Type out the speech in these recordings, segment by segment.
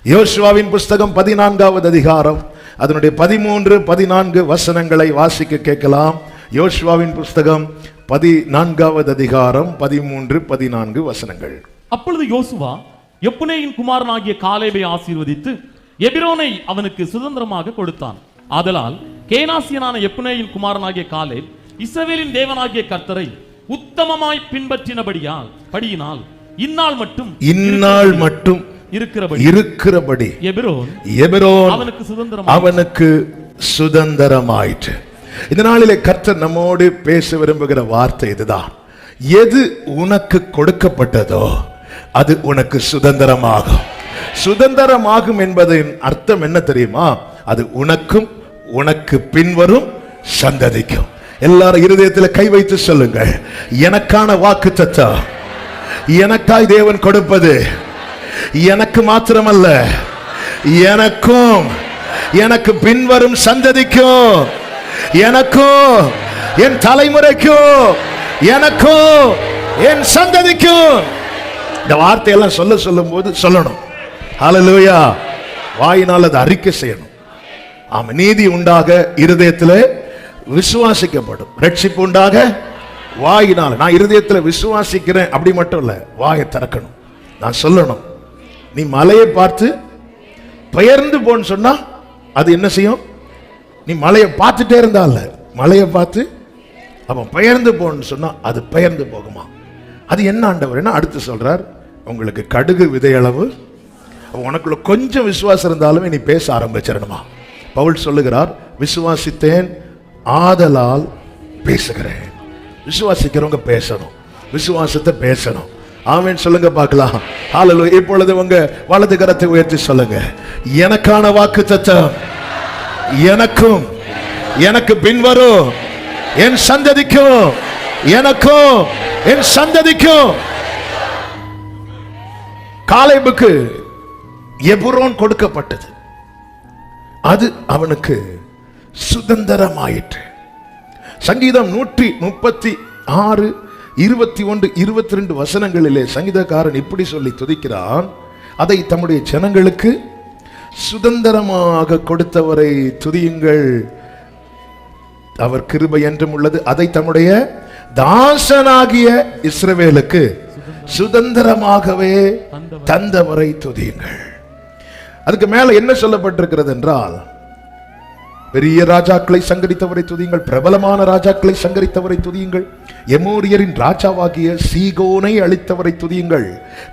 யோசுவாவின் புஸ்தகம் 14வது அதிகாரம் அதனுடைய 13, 14 வசனங்களை வாசிக்க கேட்கலாம். யோசுவாவின் புஸ்தகம் 14வது அதிகாரம் 13, 14 வசனங்கள். அப்பொழுது யோசுவா எப்புனேயின் குமாரனாகிய காலேபை ஆசீர்வதித்து எபிரோனை அவனுக்கு சுதந்திரமாக கொடுத்தான். ஆதலால் கேனாசியனான எப்புனேயின் குமாரனாகிய காலேப் இஸ்ரவேலின் தேவனாகிய கர்த்தரை உத்தமமாய் பின்பற்றினபடியினால் இந்நாள் மட்டும் இருக்கிறபடி எபிரோன் அவனுக்கு சுதந்திரமாயிற்று. இந்த நாளிலே கர்த்தர் நம்மோடு பேச விரும்புகிற வார்த்தை இதுதான். எது உனக்கு கொடுக்கப்பட்டதோ அது உனக்கு சுதந்திரமாகும். சுதந்திரமாகும் என்பதன் அர்த்தம் என்ன தெரியுமா? அது உனக்கும் உனக்கு பின்வரும் சந்ததிக்கும். எல்லாரும் இருதயத்தில் கை வைத்து சொல்லுங்க, எனக்கான வாக்குத்தத்தம், எனக்காய் தேவன் கொடுப்பது எனக்கு மாத்திரமல்ல, எனக்கும் எனக்கு பின்வரும் சந்ததிக்கும், எனக்கும் என் தலைமுறைக்கும், எனக்கும் என் சந்ததிக்கும். இந்த வார்த்தையெல்லாம் சொல்லும் போது சொல்லணும். ஹல்லேலூயா. வாயினால் அதை அறிக்கை செய்யணும். ஆமா, நீதி உண்டாக இருதயத்தில் விசுவாசிக்கப்படும், ரட்சிப்பு உண்டாக வாயினால். நான் இருதயத்தில் விசுவாசிக்கிறேன் அப்படி மட்டும் இல்ல, வாயை திறக்கணும். நான் சொல்லணும், நீ மலையை பார்த்து பெயர்ந்து போன்னு சொன்னா அது என்ன செய்யும்? நீ மலையை பார்த்துட்டே இருந்தா இல்ல, மலையை பார்த்து அவன் பெயர்ந்து போன்னு சொன்னா அது பெயர்ந்து போகுமா? அது என்ன ஆண்டவர்? அடுத்து சொல்றார், உங்களுக்கு கடுகு விதையளவு, உனக்குள்ள கொஞ்சம் விசுவாசம் இருந்தாலுமே நீ பேச ஆரம்பிச்சிடணுமா? பவுல் சொல்லுகிறார், விசுவாசித்தேன் ஆதலால் பேசுகிறேன். விசுவாசிக்கிறவங்க பேசணும், விசுவாசத்தை பேசணும். ஆமென் சொல்லுங்க பார்க்கலாம். ஹல்லேலூயா. இப்பொழுது உங்க வலது கரத்தை உயர்த்தி சொல்லுங்க, எனக்கான வாக்குத்தத்தம் எனக்கும் எனக்கு பின்வரும் என் சந்ததிக்கும், எனக்கும் என் சந்ததிக்கும். காலேபுக்கு எபிரோன் கொடுக்கப்பட்டது, அது அவனுக்கு சுதந்திரமாயிற்று. சங்கீதம் 136, 21, 22 வசனங்களிலே சங்கீதக்காரன் இப்படி சொல்லி துதிக்கிறான், அதை தம்முடைய ஜனங்களுக்கு சுதந்திரமாக கொடுத்தவரை துதியுங்கள், அவர் கிருபை என்றும் உள்ளது, அதை தம்முடைய தாசனாகிய இஸ்ரவேலுக்கு சுதந்திரமாகவே தந்தவரை துதியுங்கள். அதுக்கு மேல என்ன சொல்லப்பட்டிருக்கிறது என்றால், பெரிய ராஜாக்களை சங்கரித்தவரை துதியுங்கள், பிரபலமான ராஜாக்களை சங்கரித்தவரை துதியுங்கள், எமோரியரின் ராஜாவாகிய சீகோனை அழித்தவரை துதியுங்கள்,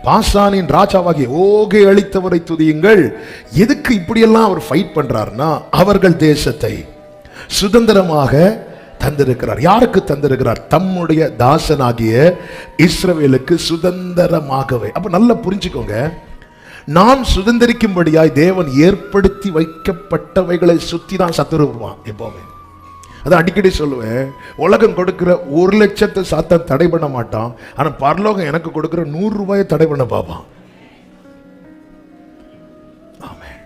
பாசானின் ராஜாவாகிய ஓகை அழித்தவரை துதியுங்கள். எதுக்கு இப்படியெல்லாம் அவர் ஃபைட் பண்றாருன்னா, அவர்கள் தேசத்தை சுதந்திரமாக தந்திருக்கிறார். யாருக்கு தந்திருக்கிறார்? தம்முடைய தாசனாகிய இஸ்ரவேலுக்கு சுதந்திரமாகவே. அப்ப நல்லா புரிஞ்சுக்கோங்க, நாம் சுதந்திரிக்கும்படியாய் தேவன் ஏற்படுத்தி வைக்கப்பட்டவைகளை சுத்தி தான் சத்துரு வருவான் எப்பவுமே. அதான் அடிக்கடி சொல்லுவேன், உலகம் கொடுக்கிற 1 லட்சத்தை சாத்தான் தடை பண்ண மாட்டான், ஆனா பரலோகம் எனக்கு கொடுக்கிற 100 ரூபாயை தடை பண்ண பார்ப்பான். ஆமென்.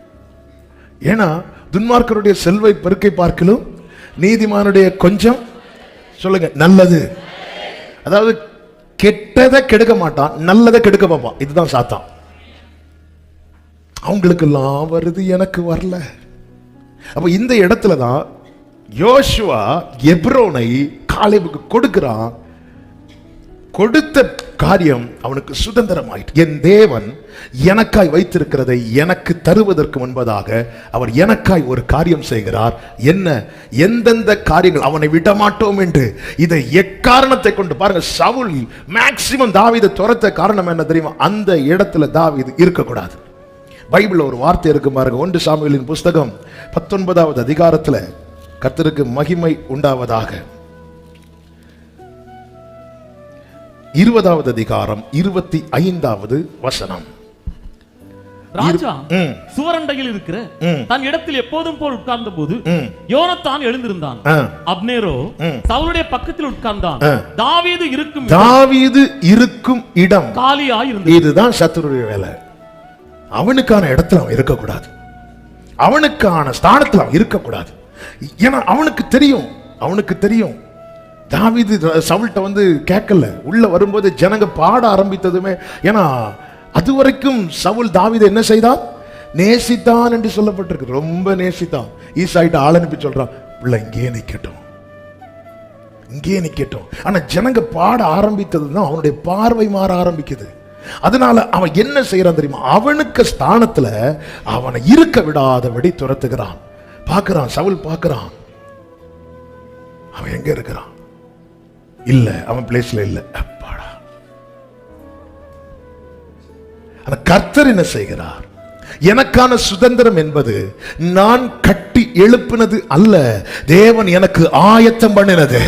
ஏன்னா துன்மார்க்கருடைய செல்வை பெருக்கை பார்க்கலும் நீதிமானுடைய கொஞ்சம் சொல்லுங்க நல்லது. அதாவது கெட்டதை கெடுக்க மாட்டான், நல்லதை கெடுக்க பார்ப்பான். இதுதான் சாத்தான். அவங்களுக்கெல்லாம் வருது, எனக்கு வரல. அப்ப இந்த இடத்துல தான் யோசுவா எபிரோனை காலேபுக்கு கொடுக்கிறான். கொடுத்த காரியம் அவனுக்கு சுதந்திரமாயிற்று. என் தேவன் எனக்காய் வைத்திருக்கிறதை எனக்கு தருவதற்கு முன்பதாக அவர் எனக்காய் ஒரு காரியம் செய்கிறார். என்ன? எந்தெந்த காரியங்கள் அவனை விடமாட்டோம் என்று. இதை எக்காரணத்தை கொண்டு பாருங்க, சவுல் மேக்சிமம் தாவீதை துரத்த காரணம் என்ன தெரியுமா? அந்த இடத்துல தாவீது இருக்கக்கூடாது. பைபிள்ல ஒரு வார்த்தை இருக்கு பாருங்க, 1 சாமுவேலின் புஸ்தகம் 19வது அதிகாரத்துல, கர்த்தருக்கு மகிமை உண்டாவதாக, 20வது அதிகாரம் 25வது வசனம். ராஜா சுவரண்டையில் இருக்கிற தன் இடத்தில் எப்போதும் போல் உட்கார்ந்த போது யோனத்தான் எழுந்திருந்தான், அப்னேரோ சவுலுடைய பக்கத்தில் உட்கார்ந்தான். தாவீது இருக்கும் இடம் காலியாய் இருந்தது. இதுதான் சத்துருடைய வேலை. அவனுக்கான இடத்துல அவன் இருக்கக்கூடாது, அவனுக்கான ஸ்தானத்தில் அவன் இருக்கக்கூடாது. ஏன்னா அவனுக்கு தெரியும் தாவீது சவுல்ட்ட வந்து கேட்கல. உள்ள வரும்போது ஜனங்க பாட ஆரம்பித்ததுமே, ஏன்னா அது வரைக்கும் சவுல் தாவீதை என்ன செய்தார்? நேசித்தான் என்று சொல்லப்பட்டிருக்கு. ரொம்ப நேசித்தான். ஈசாயிட்ட ஆள் அனுப்பி சொல்றான், பிள்ளை இங்கே நிக்கட்டும், இங்கே நிக்கட்டும். ஆனா ஜனங்க பாட ஆரம்பித்ததுதான் அவனுடைய பார்வை மாற ஆரம்பிக்குது. அதனால அவன் என்ன செய்யறான் தெரியுமா? அவனுக்கு ஸ்தானத்துல அவனை இருக்க விடாதபடி துரத்துகிறான். பார்க்கிறான், சவுல் பார்க்கிறான், அவன் எங்க இருக்கிறான்? இல்ல, அவன் பிளேஸ்ல இல்ல. அப்பாடா. ஆனா கர்த்தர் என்ன செய்கிறார்? எனக்கான சுதந்திரம் என்பது நான் கட்டி எழுப்பினது அல்ல, தேவன் எனக்கு ஆயத்தம் பண்ணினது.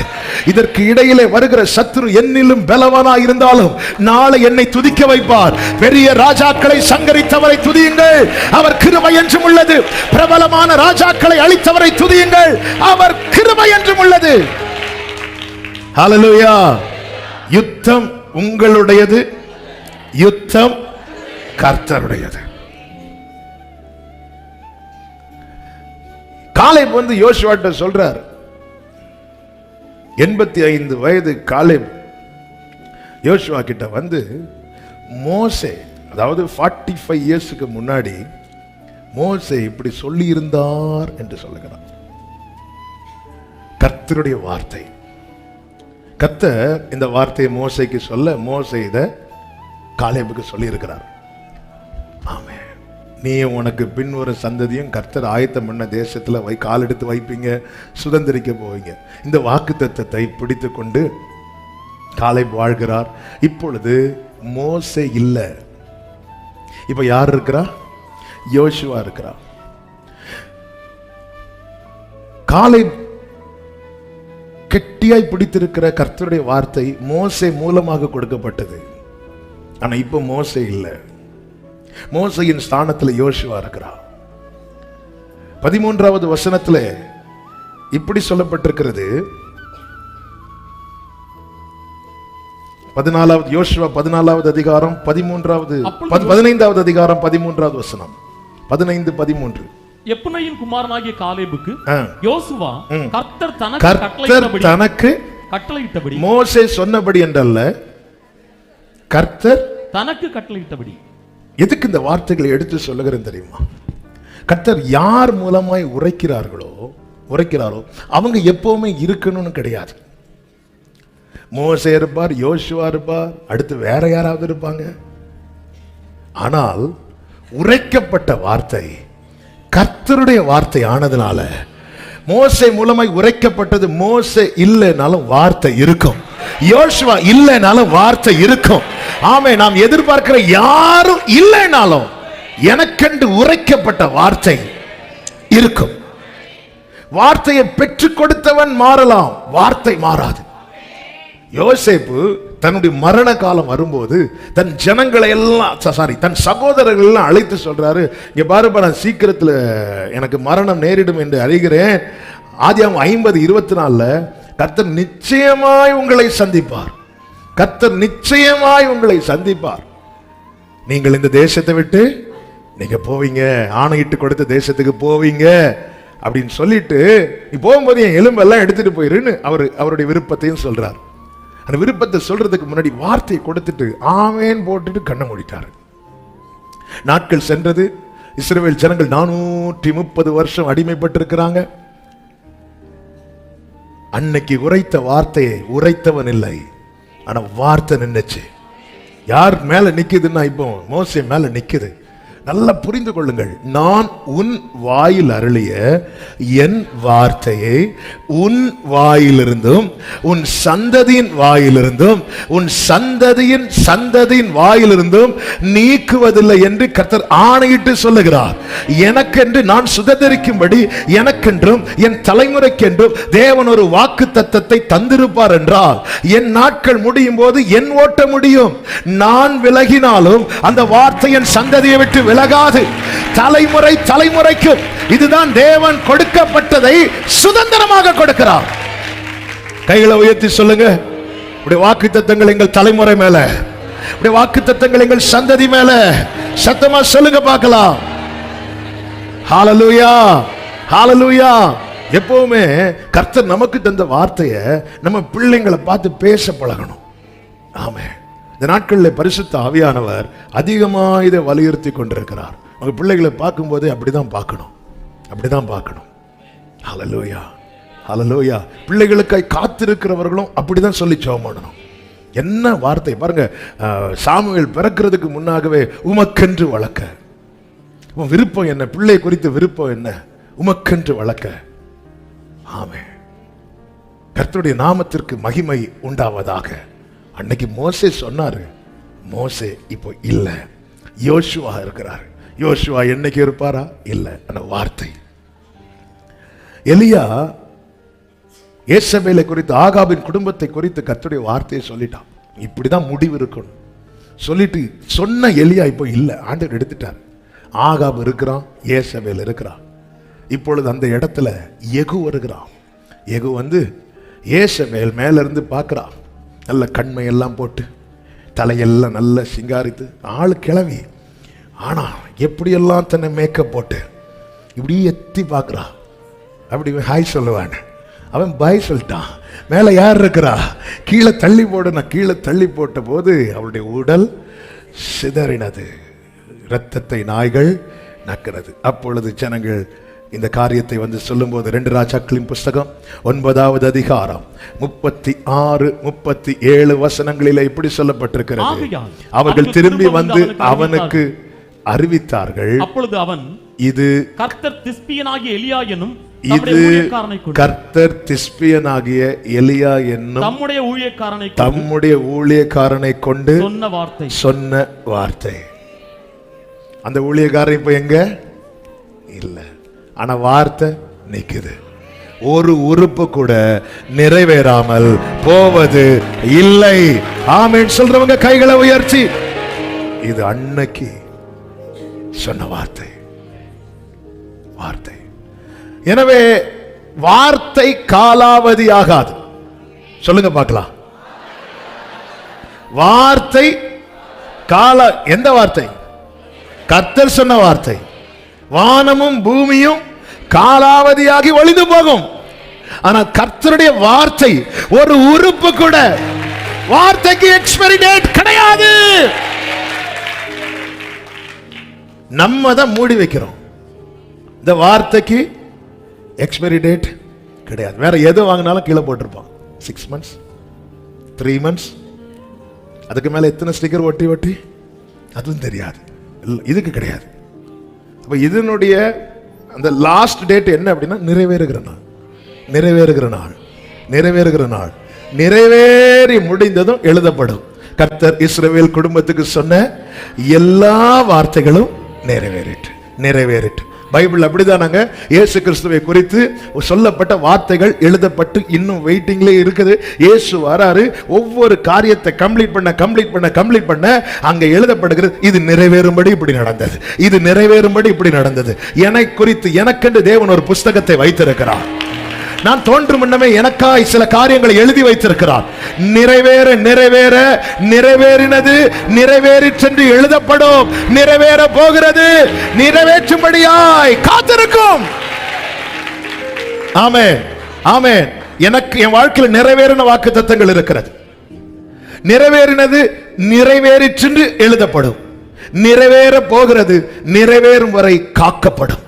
இதற்கு இடையிலே வருகிற சத்துரு என்னிலும் பலவானா இருந்தாலும் நாளை என்னை துதிக்க வைப்பார். பெரிய ராஜாக்களை சங்கரித்தவரை துதியுங்கள், அவர் கிருபை என்றும் உள்ளது. பிரபலமான ராஜாக்களை அழித்தவரை துதியுங்கள், அவர் கிருபை என்றும் உள்ளது. ஹல்லேலூயா. யுத்தம் உங்களுடையது, யுத்தம் கர்த்தருடையது. காலேப் வந்து யோசுவாட்ட சொல்றார், 85 வயது காலேப் யோசுவா கிட்ட வந்து, மோசே, அதாவது 45 இயர்ஸ்க்கு முன்னாடி மோசே இப்படி சொல்லி இருந்தார் என்று சொல்லுகிறார். கர்த்தருடைய வார்த்தை. கர்த்தர் இந்த வார்த்தையை மோசேக்கு சொல்ல, மோசே இதை காலேபுக்கு சொல்லி இருக்கிறார். ஆமென். நீ உனக்கு பின்வரும் சந்ததியும் கர்த்தர் ஆயத்தம் பண்ண தேசத்துல கால் எடுத்து வைப்பீங்க, சுதந்திரிக்க போவீங்க. இந்த வாக்குத்தத்தத்தை பிடித்து கொண்டு காலேப் வாழ்கிறார். இப்பொழுது மோசே இல்ல, இப்ப யார் இருக்கிறா? யோசுவா இருக்கிறா. காலேப் கெட்டியாய் பிடித்திருக்கிற கர்த்தருடைய வார்த்தை மோசே மூலமாக கொடுக்கப்பட்டது. ஆனா இப்ப மோசே இல்ல, மோசையின் ஸ்தானத்தில் யோசுவா இருக்கிறார். 13வது வசனத்தில் இப்படி சொல்லப்பட்டிருக்கிறது. 14வது யோசுவா 14வது அதிகாரம் 15வது அதிகாரம் 13வது வசனம். 15-13. எப்புன்னையின் குமாரனாகிய காலேபுக்கு யோசுவா கர்த்தர் தனக்கு கட்டளையிட்டபடி, மோசே சொன்னபடி என்றல்ல, கர்த்தர் தனக்கு கட்டளையிட்டபடி. எதுக்கு இந்த வார்த்தைகளை எடுத்து சொல்லுகிறேன் தெரியுமா? கர்த்தர் யார் மூலமாய் உரைக்கிறாரோ அவங்க எப்பவுமே இருக்கணும்னு கிடையாது. மோசே இருப்பார், யோசுவா இருப்பார், அடுத்து வேற யாராவது இருப்பாங்க. ஆனால் உரைக்கப்பட்ட வார்த்தை கர்த்தருடைய வார்த்தை ஆனதுனால, மோசே மூலமாய் உரைக்கப்பட்டது. மோசே இல்லைனாலும் வார்த்தை இருக்கும், யோசுவா இல்லைனாலும் வார்த்தை இருக்கும். ஆமே, நாம் எதிர்பார்க்கிற யாரும் இல்லைனாலும் எனக்கென்று உரைக்கப்பட்ட வார்த்தை இருக்கும். வார்த்தையை பெற்றுக் கொடுத்தவன் மாறலாம், வார்த்தை மாறாது. யோசேப்பு தன்னுடைய மரண காலம் வரும்போது தன் ஜனங்களை எல்லாம், தன் சகோதரர்கள் எல்லாம் அழைத்து சொல்றாரு, இங்க பாருப்பா, நான் சீக்கிரத்துல எனக்கு மரணம் நேரிடும் என்று அறிகிறேன். ஆதியாகமம் 50:24 கர்த்தர் நிச்சயமாய் உங்களை சந்திப்பார், கர்த்தர் நிச்சயமாய் உங்களை சந்திப்பார். நீங்கள் இந்த தேசத்தை விட்டு நீங்க போவீங்க, ஆணையிட்டு கொடுத்த தேசத்துக்கு போவீங்க அப்படின்னு சொல்லிட்டு, நீ போகும்போது என் எலும்பெல்லாம் எடுத்துட்டு போயிருன்னு அவருடைய விருப்பத்தையும் சொல்றார். அந்த விருப்பத்தை சொல்றதுக்கு முன்னாடி வார்த்தையை கொடுத்துட்டு ஆமேன் போட்டுட்டு கண்ணை மூடிட்டாரு. நாட்கள் சென்றது. இஸ்ரவேல் ஜனங்கள் 430 வருஷம் அடிமைப்பட்டிருக்கிறாங்க. அன்னைக்கு உரைத்த வார்த்தையை உரைத்தவன் இல்லை, ஆனா வார்த்தை நின்னுச்சு. யார் மேல நிக்குதுன்னா இப்போ மோசே மேல நிக்குது. நல்லா புரிந்து கொள்ளுங்கள். நான் உன் வாயில் அருளிய என் வார்த்தையை உன் வாயிலிருந்தும் உன் சந்ததியின் வாயிலிருந்தும் உன் சந்ததியின் சந்ததியின் வாயிலிருந்தும் நீக்குவதில்லை என்று கர்த்தர் ஆணையிட்டு சொல்லுகிறார். எனக்கென்று நான் சுதந்திரிக்கும்படி எனக்கென்றும் என் தலைமுறைக்கென்றும் தேவன் ஒரு வாக்கு தத்தத்தை தந்திருப்பார் என்றால் என் நாட்கள் முடியும் போது என் ஓட்ட முடியும். நான் விலகினாலும் அந்த வார்த்தையின் சந்ததியை விட்டு விலகாது. தலைமுறை தலைமுறைக்கும் இதுதான் தேவன் கொடுக்கப்பட்டதை சுதந்திரமாக கொடுக்கிறார். கைகளை உயர்த்தி சொல்லுங்க, இப்படி வாக்குத்தத்தங்கள் எங்கள் தலைமுறை மேல, இப்படி வாக்குத்தத்தங்கள் எங்கள் சந்ததி மேல. சத்தமா சொல்லுங்க பார்க்கலாம். ஹல்லேலூயா, ஹல்லேலூயா. எப்பவுமே கர்த்தர் நமக்கு தந்த வார்த்தையை நம்ம பிள்ளைங்களை பார்த்து பேச பழகணும். ஆமென். இந்த நாட்களில் பரிசுத்த ஆவியானவர் அதிகமா இதை வலியுறுத்தி கொண்டிருக்கிறார். உங்க பிள்ளைகளை பார்க்கும்போதே அப்படிதான் பார்க்கணும், அப்படிதான் பார்க்கணும். ஹல்லேலூயா, ஹல்லேலூயா. பிள்ளைகளுக்காய் காத்திருக்கிறவர்களும் அப்படிதான் சொல்லி ஜெபம் பண்ணணும். என்ன வார்த்தை பாருங்க, சாமுவேல் பிறக்கிறதுக்கு முன்னாகவே உமக்கென்று வளர்க்க, உன் விருப்பம் என்ன, பிள்ளை குறித்த விருப்பம் என்ன, உமக்கென்று வளர்க்க. ஆமென். கர்த்தருடைய நாமத்திற்கு மகிமை உண்டாவதாக. அன்னைக்கு மோசே சொன்னாரு, மோசே இப்போ இல்ல, யோசுவா இருக்கிறார். யோசுவா என்னைக்கு இருப்பாரா? இல்ல. அந்த வார்த்தை எலியா ஏசபேலை குறித்து, ஆகாபின் குடும்பத்தை குறித்து கர்த்தருடைய வார்த்தையை சொல்லிட்டான். இப்படிதான் முடிவு இருக்கணும் சொல்லிட்டு சொன்ன எலியா இப்போ இல்ல, ஆண்டவர் எடுத்துட்டார். ஆகாப் இருக்கிறான், ஏசபேல் இருக்கிறான். இப்பொழுது அந்த இடத்துல யெகூ வருகிறான். யெகூ வந்து ஏசபேல் மேல இருந்து பார்க்கிறான். நல்ல கண்மையெல்லாம் போட்டு, தலையெல்லாம் நல்ல சிங்காரித்து, ஆளு கிளவி. ஆனா எப்படியெல்லாம் தன்னை மேக்கப் போட்டு இப்படி எத்தி பார்க்கிறான். அப்படி ஹாய் சொல்லுவான், அவன் பாய் சொல்லிட்டான். மேல யார் இருக்கிறா? கீழே தள்ளி போடு. நான் கீழே தள்ளி போட்ட போது அவளுடைய உடல் சிதறினது, இரத்தத்தை நாய்கள் நக்கிறது. அப்பொழுது ஜனங்கள் இந்த காரியத்தை வந்து சொல்லும்போது 2 ராஜாக்களின் புஸ்தகம் 9வது அதிகாரம் 36, 37 வசனங்களிலே இப்படி சொல்லப்பட்டிருக்கிறது. அவர்கள் திரும்பி வந்து அவனுக்கு அறிவித்தார்கள். அப்பொழுது அவன், இது கர்த்தர் திஸ்பியனாகிய எலியா என்னும் இது கர்த்தர் திஸ்பியனாகிய எலியா என்னும் தம்முடைய ஊழியக்காரனை கொண்டு சொன்ன வார்த்தை. அந்த ஊழியக்காரன் இப்ப எங்க இல்ல, ஆனா வார்த்தை நிக்குது. ஒரு உறுப்பு கூட நிறைவேறாமல் போவது இல்லை. ஆமென் சொல்றவங்க கைகளை உயர்த்தி, இது அன்னைக்கு சொன்ன வார்த்தை. வார்த்தை. எனவே வார்த்தை காலாவதி ஆகாது. சொல்லுங்க பார்க்கலாம். வார்த்தை எந்த வார்த்தை? கர்த்தர் சொன்ன வார்த்தை. வானமும் பூமியும் காலாவதியாகி ஒளிந்து போகும். ஆனா கர்த்தருடைய வார்த்தை ஒரு உறுப்பு கூட, வார்த்தைக்கு எக்ஸ்பைரி டேட் கிடையாது. நம்ம தான் மூடி வைக்கிறோம். இந்த வார்த்தைக்கு எக்ஸ்பைரி டேட் கிடையாது. வேற எது வாங்கினாலும் கீழே போட்டிருப்பான். 6 months, 3 months, அதுக்கு மேல எத்தனை ஸ்டிக்கர் ஒட்டி ஒட்டி அதுவும் தெரியாது. இதுக்கு கிடையாது. அப்ப இதனுடைய அந்த லாஸ்ட் டேட் என்ன அப்படின்னா நிறைவேறுகிற நாள். நிறைவேறுகிற நாள், நிறைவேறுகிற நாள். நிறைவேறி முடிந்ததும் எழுதப்படும். கர்த்தர் இஸ்ரவேல் குடும்பத்துக்கு சொன்ன எல்லா வார்த்தைகளும் நிறைவேறிட்டு நிறைவேறிட்டு. பைபிள் அப்படிதானாங்க. இயேசு கிறிஸ்துவை குறித்து சொல்லப்பட்ட வார்த்தைகள் எழுதப்பட்டு இன்னும் வெயிட்டிங்ல இருக்குது. இயேசு வராரு, ஒவ்வொரு காரியத்தை கம்ப்ளீட் பண்ண அங்க எழுதப்படுகிறது. இது நிறைவேறும்படி இப்படி நடந்தது, இது நிறைவேறும்படி இப்படி நடந்தது. என்னை குறித்து எனக்கென்று தேவன் ஒரு புஸ்தகத்தை வைத்திருக்கிறார். நான் தோன்றும் முன்னமே எனக்காய் சில காரியங்களை எழுதி வைத்திருக்கிறார். நிறைவேற நிறைவேற நிறைவேறினது நிறைவேறிச்சென்று எழுதப்படும். நிறைவேற போகிறது, நிறைவேற்றும்படியாய் காத்திருக்கும். ஆமென், ஆமென். எனக்கு என் வாழ்க்கையில் நிறைவேறின வாக்குத்தத்தங்கள் இருக்கிறது. நிறைவேறினது நிறைவேறிச்சென்று எழுதப்படும். நிறைவேற போகிறது, நிறைவேறும் வரை காக்கப்படும்.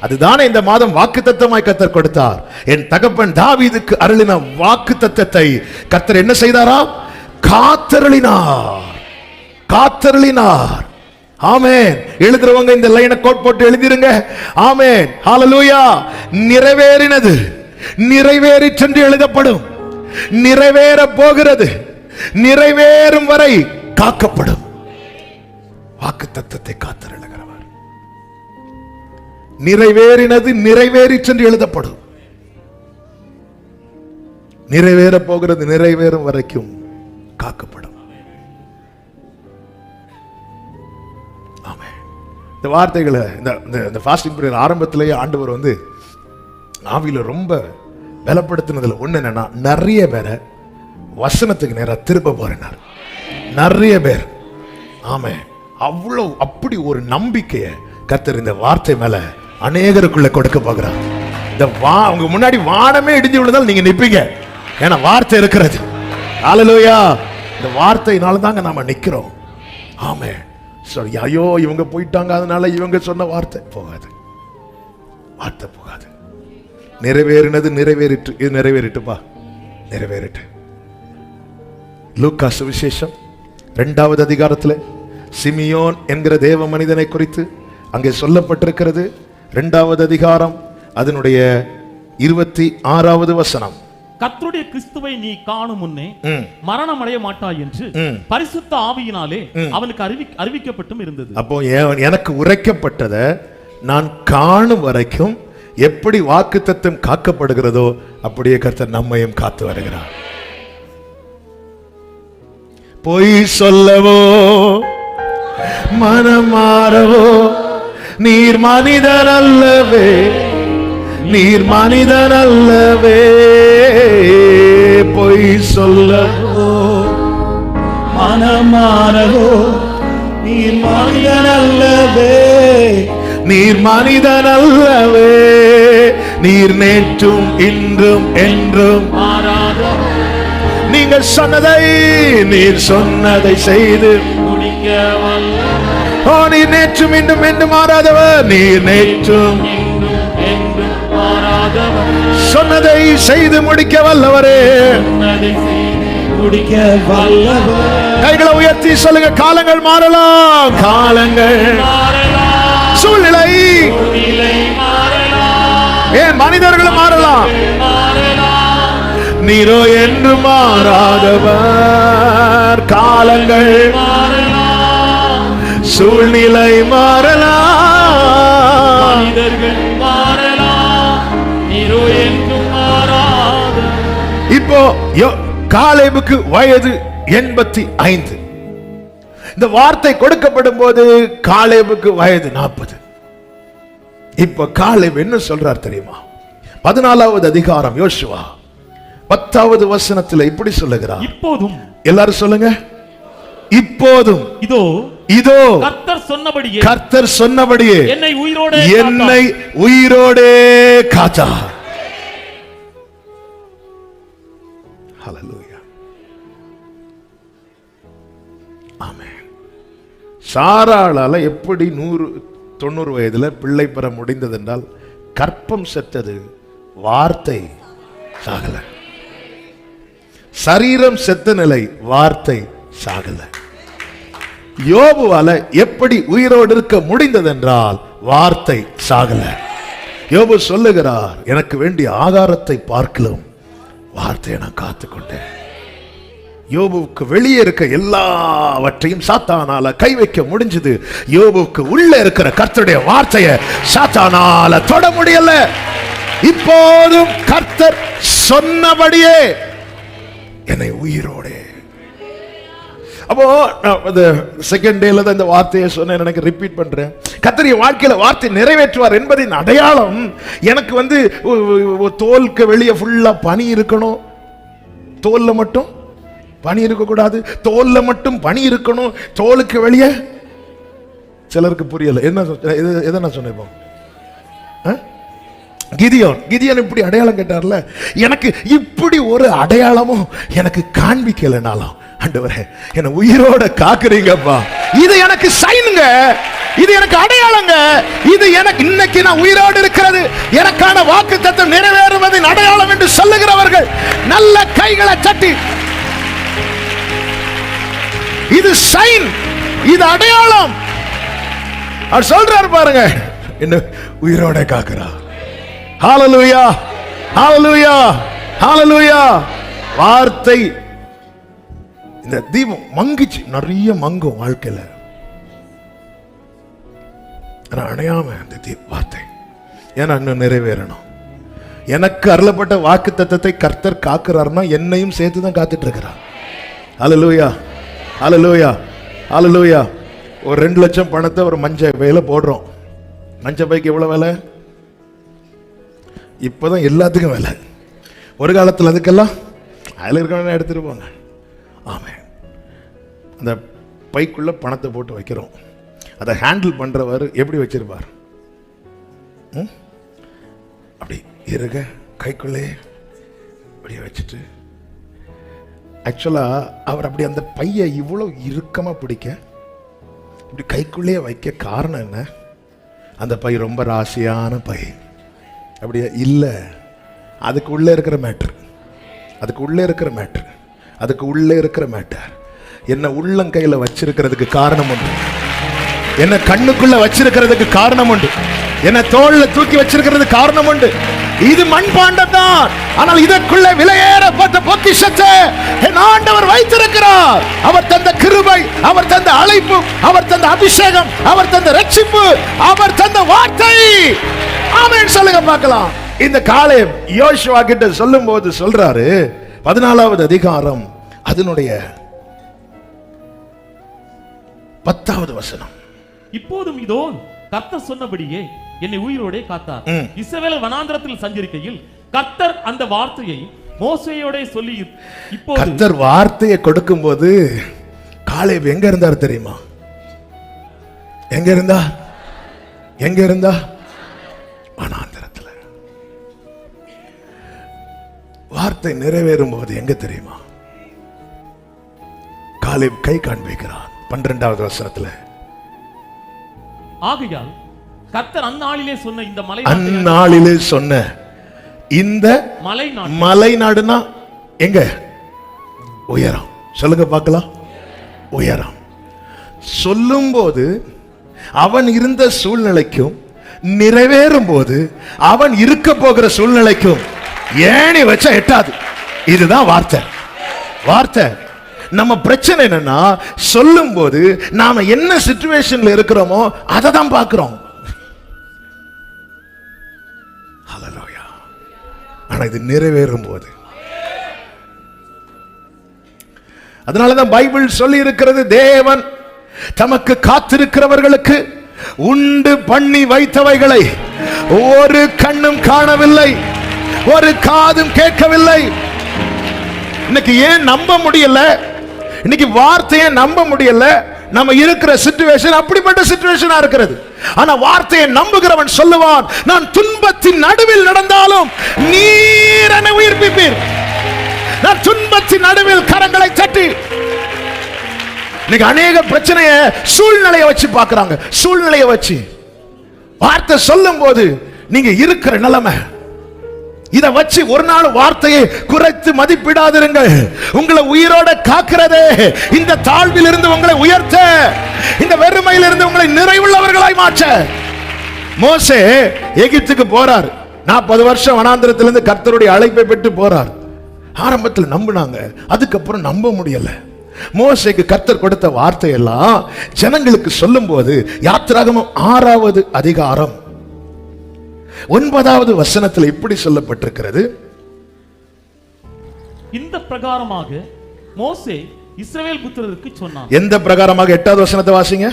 அதுதானே இந்த மாதம் வாக்குத்தத்தமாய் கர்த்தர் கொடுத்தார். என் தகப்பன் தாவீதுக்கு அருளின வாக்குத்தத்தத்தை கர்த்தர் என்ன செய்தாரா? காத்தருளினார், காத்தருளினார். ஆமென். எழுதுறவங்க இந்த லைனை கோட் போட்டு எழுதிருங்க. ஆமென், ஹல்லேலூயா. நிறைவேறினது நிறைவேறி சென்று எழுதப்படும். நிறைவேற போகிறது, நிறைவேறும் வரை காக்கப்படும். வாக்குத்தத்தத்தை காத்தருளுகிறவர். நிறைவேறினது நிறைவேறி சென்று எழுதப்படும். நிறைவேற போகிறது, நிறைவேறும் வரைக்கும் காக்கப்படும். ஆமென். இந்த வார்த்தைகளை இந்த ஃபாஸ்டிங் பீரியட் ஆரம்பத்திலேயே ஆண்டவர் வந்து ஆவியில ரொம்ப பலப்படுத்தினதுல ஒண்ணு என்னன்னா, நிறைய பேரை வசனத்துக்கு நேரா திரும்ப போறேனார். நிறைய பேர். ஆமென். அவ்வளவு அப்படி ஒரு நம்பிக்கையை கர்த்தர் இந்த வார்த்தை மேல அநேகருக்குள்ள கொடுக்க போகிறார். இந்த உங்க முன்னாடி வானமே இடிஞ்சு விழுந்தால் நீங்க நிப்பீங்க. ஏன்னா வார்த்தை இருக்கிறது. ஹல்லேலூயா, இந்த வார்த்தையினால தாங்க நாம நிக்கிறோம். ஆமே. சரி, ஐயோ இவங்க போயிட்டாங்க அதனால இவங்க சொன்ன வார்த்தை போகாது, வார்த்தை போகாது. நிறைவேறினது நிறைவேறிட்டு, இது நிறைவேறிட்டுப்பா, நிறைவேறிட்டு. லூக்கா சுவிசேஷம் 2வது அதிகாரத்தில் சிமியோன் என்கிற தேவ மனிதனை குறித்து அங்கே சொல்லப்பட்டிருக்கிறது. 2வது அதிகாரம் அதனுடைய 26வது வசனம். கர்த்தருடைய கிறிஸ்துவை நீ காணும் முன்னே மரணம் அடைய மாட்டாய் என்று பரிசுத்த ஆவியினாலே அவனுக்கு அறிவிக்கப்பட்டும் இருந்தது. அப்போ எனக்கு உரைக்கப்பட்டதை நான் காணும் வரைக்கும் எப்படி வாக்குத்தத்தம் காக்கப்படுகிறதோ அப்படியே கர்த்தர் நம்மையும் காத்து வருகிறார். பொய் சொல்லவோ மனம் மாறவோ நீர் மனிதன் அல்லவே, நீர் மனிதன் அல்லவே. பொய் சொல்லவோ மனம் மாறவோ நீர் மனிதன் அல்லவே, நீர் மனிதன் அல்லவே. நீர் நேற்றும் இன்றும் என்றும் மாறாதவர், நீங்கள் சொன்னதை, நீர் சொன்னதை செய்து முடிக்க வல்லவர். ஓ நீர் நேற்றும் இன்றும் என்றும் மாறாதவர், நீர் நேற்றும் என்றும் மாறாதவர், சொன்னதை செய்து முடிக்க வல்லவரே. சொன்னதை செய்து முடிக்க வல்லவர். கைகளை உயர்த்தி சொல்லுங்க, காலங்கள் மாறலாம், காலங்கள் மாறலாம், சூழ்நிலை சூழ்நிலை மாறலாம், ஏன் மனிதர்களும் மாறலாம், மாறலாம், நீரோ என்று மாறாதவர். காலங்கள் மாறலாம், சூழ்நிலை மாறலாம், மனிதர்கள் மாறலாம், நீரோ என்றும் மாறாத. இப்போ காலேபுக்கு வயது 85. இந்த வார்த்தை கொடுக்கப்படும் போது காலேபுக்கு வயது 40. இப்ப காலேப் என்ன சொல்றார் தெரியுமா? 14வது அதிகாரம் யோசுவா 10வது வசனத்தில் இப்படி சொல்லுகிறார். இப்போதும் எல்லாரும் சொல்லுங்க, இப்போதும் இதோ இதோ கர்த்தர் சொன்னபடியே, கர்த்தர் சொன்னபடியே என்னை உயிரோடே என்னை உயிரோடே காத்தார். ஹல்லேலூயா, ஆமென். சாராளால எப்படி 190 வயதுல பிள்ளை பெற முடிந்தது என்றால் கற்பம் செத்தது, வார்த்தை சாகல. சரீரம் செத்த நிலை, வார்த்தை சாகல. யோபுவால எப்படி உயிரோடு இருக்க முடிந்தது என்றால் வார்த்தை சாகல. யோபு சொல்லுகிறார், எனக்கு வேண்டிய ஆகாரத்தை பார்க்கலாம் வார்த்தையை நான் காத்துக்கொண்டேன். யோபுவுக்கு வெளியே இருக்க எல்லாவற்றையும் சாத்தானால கை வைக்க முடிஞ்சது. யோபுவுக்கு உள்ள இருக்கிற கர்த்தருடைய வார்த்தையை சாத்தானால தொட முடியல. இப்போதும் கர்த்தர் சொன்னபடியே என்னை உயிரோடே. அப்போ செகண்ட் டேல தான் இந்த வார்த்தையை சொன்னேன், எனக்கு ரிப்பீட் பண்றேன். கர்த்தர் என் வாழ்க்கையில வார்த்தை நிறைவேற்றுவார் என்பதின் அடையாளம் எனக்கு தோலுக்கு வெளியே ஃபுல்லா பனி இருக்கணும், தோல்ல மட்டும் பனி இருக்க கூடாது, தோல்ல மட்டும் பனி இருக்கணும், தோலுக்கு வெளியே. சிலருக்கு புரியல என்ன எதை நான் சொன்னேன். கிதியோன் இப்படி அடையாளம் கேட்டார்ல, எனக்கு இப்படி ஒரு அடையாளமும் எனக்கு காண்பிக்கலனாலும் ஆண்டவரே என்னை உயிரோட காக்குறீங்கப்பா, இது எனக்கு சைனுங்க, இது எனக்கு அடையாளங்க, இது எனக்கு இன்னைக்கு நான் உயிரோடு இருக்கிறது எனக்கான வாக்குத்தத்தம் நிறைவேறுவதின் அடையாளம் என்று சொல்லுகிறவர்கள் நல்ல கைகளை தட்டி, இது சைன், இது அடையாளம். அவர் சொல்றாரு பாருங்க, என்ன உயிரோட காக்குறா. ஹல்லேலூயா, ஹல்லேலூயா, ஹல்லேலூயா. வார்த்தை இந்த தீபம் மங்கிச்சு, நிறைய மங்கும் வாழ்க்கையில, அணையாம அந்த வார்த்தை ஏன்னா இன்னும் நிறைவேறணும். எனக்கு அருளப்பட்ட வாக்கு தத்தத்தை கர்த்தர் காக்குறாருன்னா என்னையும் சேர்த்து தான் காத்துட்டு இருக்கிறார். ஹல்லேலூயா, ஹல்லேலூயா, ஹல்லேலூயா. ஒரு 2 லட்சம் பணத்தை ஒரு மஞ்ச பையில போடுறோம். மஞ்ச பைக்கு எவ்வளவு விலை? இப்பதான் எல்லாத்துக்கும் விலை. ஒரு காலத்தில் அதுக்கெல்லாம் அதில் இருக்கணும் எடுத்துட்டு போங்க. ஆமே, அந்த பைக்குள்ள பணத்தை போட்டு வைக்கிறோம். அதை ஹேண்டில் பண்றவர் எப்படி வச்சிருப்பார்? அப்படி இருக்க கைக்குள்ளே அப்படியே வச்சுட்டு ஆக்சுவலா அவர் அப்படி அந்த பைய இவ்வளவு இறுக்கமா பிடிக்க இப்படி கைக்குள்ளேயே வைக்க காரணம் என்ன? அந்த பை ரொம்ப ராசியான பை அப்படியே இல்லை, அதுக்கு உள்ளே இருக்கிற மேட்ரு, அதுக்கு உள்ளே இருக்கிற மேட்ரு, அதுக்கு உள்ளே இருக்கிற மேட்டர். என்ன உள்ளங்கையில் வச்சிருக்கிறதுக்கு காரணம் உண்டு, என்ன கண்ணுக்குள்ள வச்சிருக்கிறதுக்கு காரணம் உண்டு, என்ன தோல்ல தூக்கி வச்சிருக்கிறதுக்கு காரணம் உண்டு. இது மண்பாண்டம் தான், ஆனால் இதற்குள்ள விலையேறப்பட்ட பொக்கிஷத்தை என் ஆண்டவர் வைத்திருக்கிறார். அவர் தந்த கிருபை, அவர் தந்த அழைப்பு, அவர் தந்த அபிஷேகம், அவர் தந்த ரட்சிப்பு, அவர் தந்த வார்த்தை. ஆமென் சொல்லுங்க பார்க்கலாம். இந்த காலேப் யோசுவா கிட்ட சொல்லும் போது சொல்றாரு, 14வது அதிகாரம் அதனுடைய 10வது வசனம். இப்போதும் இதோ கர்த்தர் சொன்னபடியே என்னை உயிரோடே காத்தார். இஸ்ரவேல் வனாந்திரத்தில் சஞ்சரிக்கையில் கர்த்தர் அந்த வார்த்தையை மோசேயோட சொல்லி, இப்போது கர்த்தர் வார்த்தையை கொடுக்கும் போது காலேப் எங்க இருந்தார் தெரியுமா? எங்க இருந்தா? எங்க இருந்தா? வனாந்திரத்தில். வார்த்தை நிறைவேறும் போது எங்க தெரியுமா? காலேப் கை காண்பிக்கிறார் 12வது வசனத்துல. ஆகையால் கர்த்தர் அந்நாளிலே சொன்ன இந்த மலை, அந்நாளிலே சொன்ன இந்த மலை நாடுனா எங்க? உயரம். சொல்லுங்க பார்க்கலாம். உயரம். சொல்லும் போது அவன் இருந்த சூழ்நிலைக்கும் நிறைவேறும் போது அவன் இருக்க போகிற சூழ்நிலைக்கும் ஏணி வச்சா எட்டாது. இதுதான் வார்த்தை. வார்த்தை. நம்ம பிரச்சனை என்னன்னா, சொல்லும் போது நாம என்ன சிச்சுவேஷன்ல இருக்கிறோமோ அதை தான் பார்க்கிறோம். ஹல்லேலூயா. ஆனா இது நிறைவேறும் போது, அதனாலதான் பைபிள் சொல்லி இருக்கிறது, தேவன் தமக்கு காத்திருக்கிறவர்களுக்கு உண்டு பண்ணி வைத்தவைகளை ஒரு கண்ணும் காணவில்லை, ஒரு காதும் கேட்கவில்லை. இன்னைக்கு ஏன் நம்ப முடியல? இன்னைக்கு வார்த்தையை நம்ப முடியல. நம்ம இருக்கிற சிச்சுவேஷன் அப்படிப்பட்ட சிச்சுவேஷனா இருக்கிறது. ஆனா வார்த்தையை நம்புகிறவன் சொல்லுவான், நான் துன்பத்தின் நடுவில் நடந்தாலும் நீர் என்னை உயிர்ப்பிப்பீர். நான் துன்பத்தின் நடுவில் கரங்களை தட்டி. இன்னைக்கு அநேக பிரச்சனைய சூழ்நிலையை வச்சு பார்க்கறாங்க. சூழ்நிலையை வச்சு வார்த்தை சொல்லும் போது நீங்க இருக்கிற நிலைமை இதை வச்சு ஒரு நாள் வார்த்தையை குறைத்து மதிப்பிடாதிருங்கள். உங்களை உயிரோட காக்கிறதே இந்த தாழ்வில் இருந்து உங்களை உயர்த்த, இந்த வெறுமையில் இருந்து உங்களை நிறைவுள்ளவர்களாய் மாற்ற. மோசே எகிப்துக்கு போறார். 40 வருஷம் வனாந்திரத்திலிருந்து கர்த்தருடைய அழைப்பை பெற்று போறார். ஆரம்பத்தில் நம்பினாங்க, அதுக்கப்புறம் நம்ப முடியல. மோசேக்கு கர்த்தர் கொடுத்த வார்த்தையெல்லாம் ஜனங்களுக்கு சொல்லும் போது யாத்திராகமம் 6வது அதிகாரம் 9வது வசனத்தில் இப்படி சொல்லப்பட்டிருக்கிறது, இந்த பிரகாரமாக மோசே இஸ்ரவேல் புத்திரருக்கு சொன்னான். எந்த பிரகாரமாக? 8வது வசனத்தை வாசிங்க.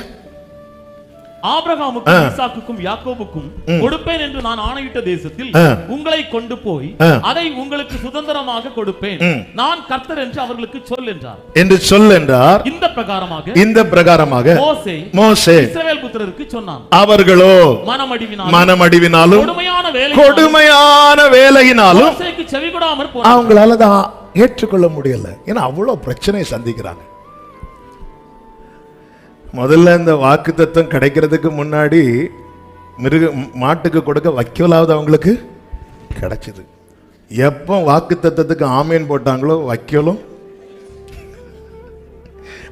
ஆபிரகாமுக்கும் ஈசாக்குக்கும் யாக்கோபுக்கும் கொடுப்பேன் என்று நான் ஆணையிட்ட தேசத்தில் உங்களை கொண்டு போய் அதை உங்களுக்கு சுதந்திரமாக கொடுப்பேன், நான் கர்த்தர் என்று அவர்களுக்கு சொல் என்றார். என்று சொல் என்றார். இந்த பிரகாரமாக மோசே இஸ்ரவேல் புத்திரருக்கு சொன்னான். அவர்களோ மனமடிவினாலும் கொடுமையான வேலையினாலும் மோசேக்கு செவிகொடாமற் போனார்கள். அவங்களால தான் ஏற்றுக்கொள்ள முடியல. ஏன்னா அவ்வளவு பிரச்சனையை சந்திக்கிறாங்க. முதல்ல இந்த வாக்கு தத்துவம் கிடைக்கிறதுக்கு முன்னாடி மாட்டுக்கு கொடுக்க வைக்கலாவது அவங்களுக்கு கிடைச்சது. எப்போ வாக்கு தத்துவத்துக்கு ஆமேன் போட்டாங்களோ வைக்கலும்.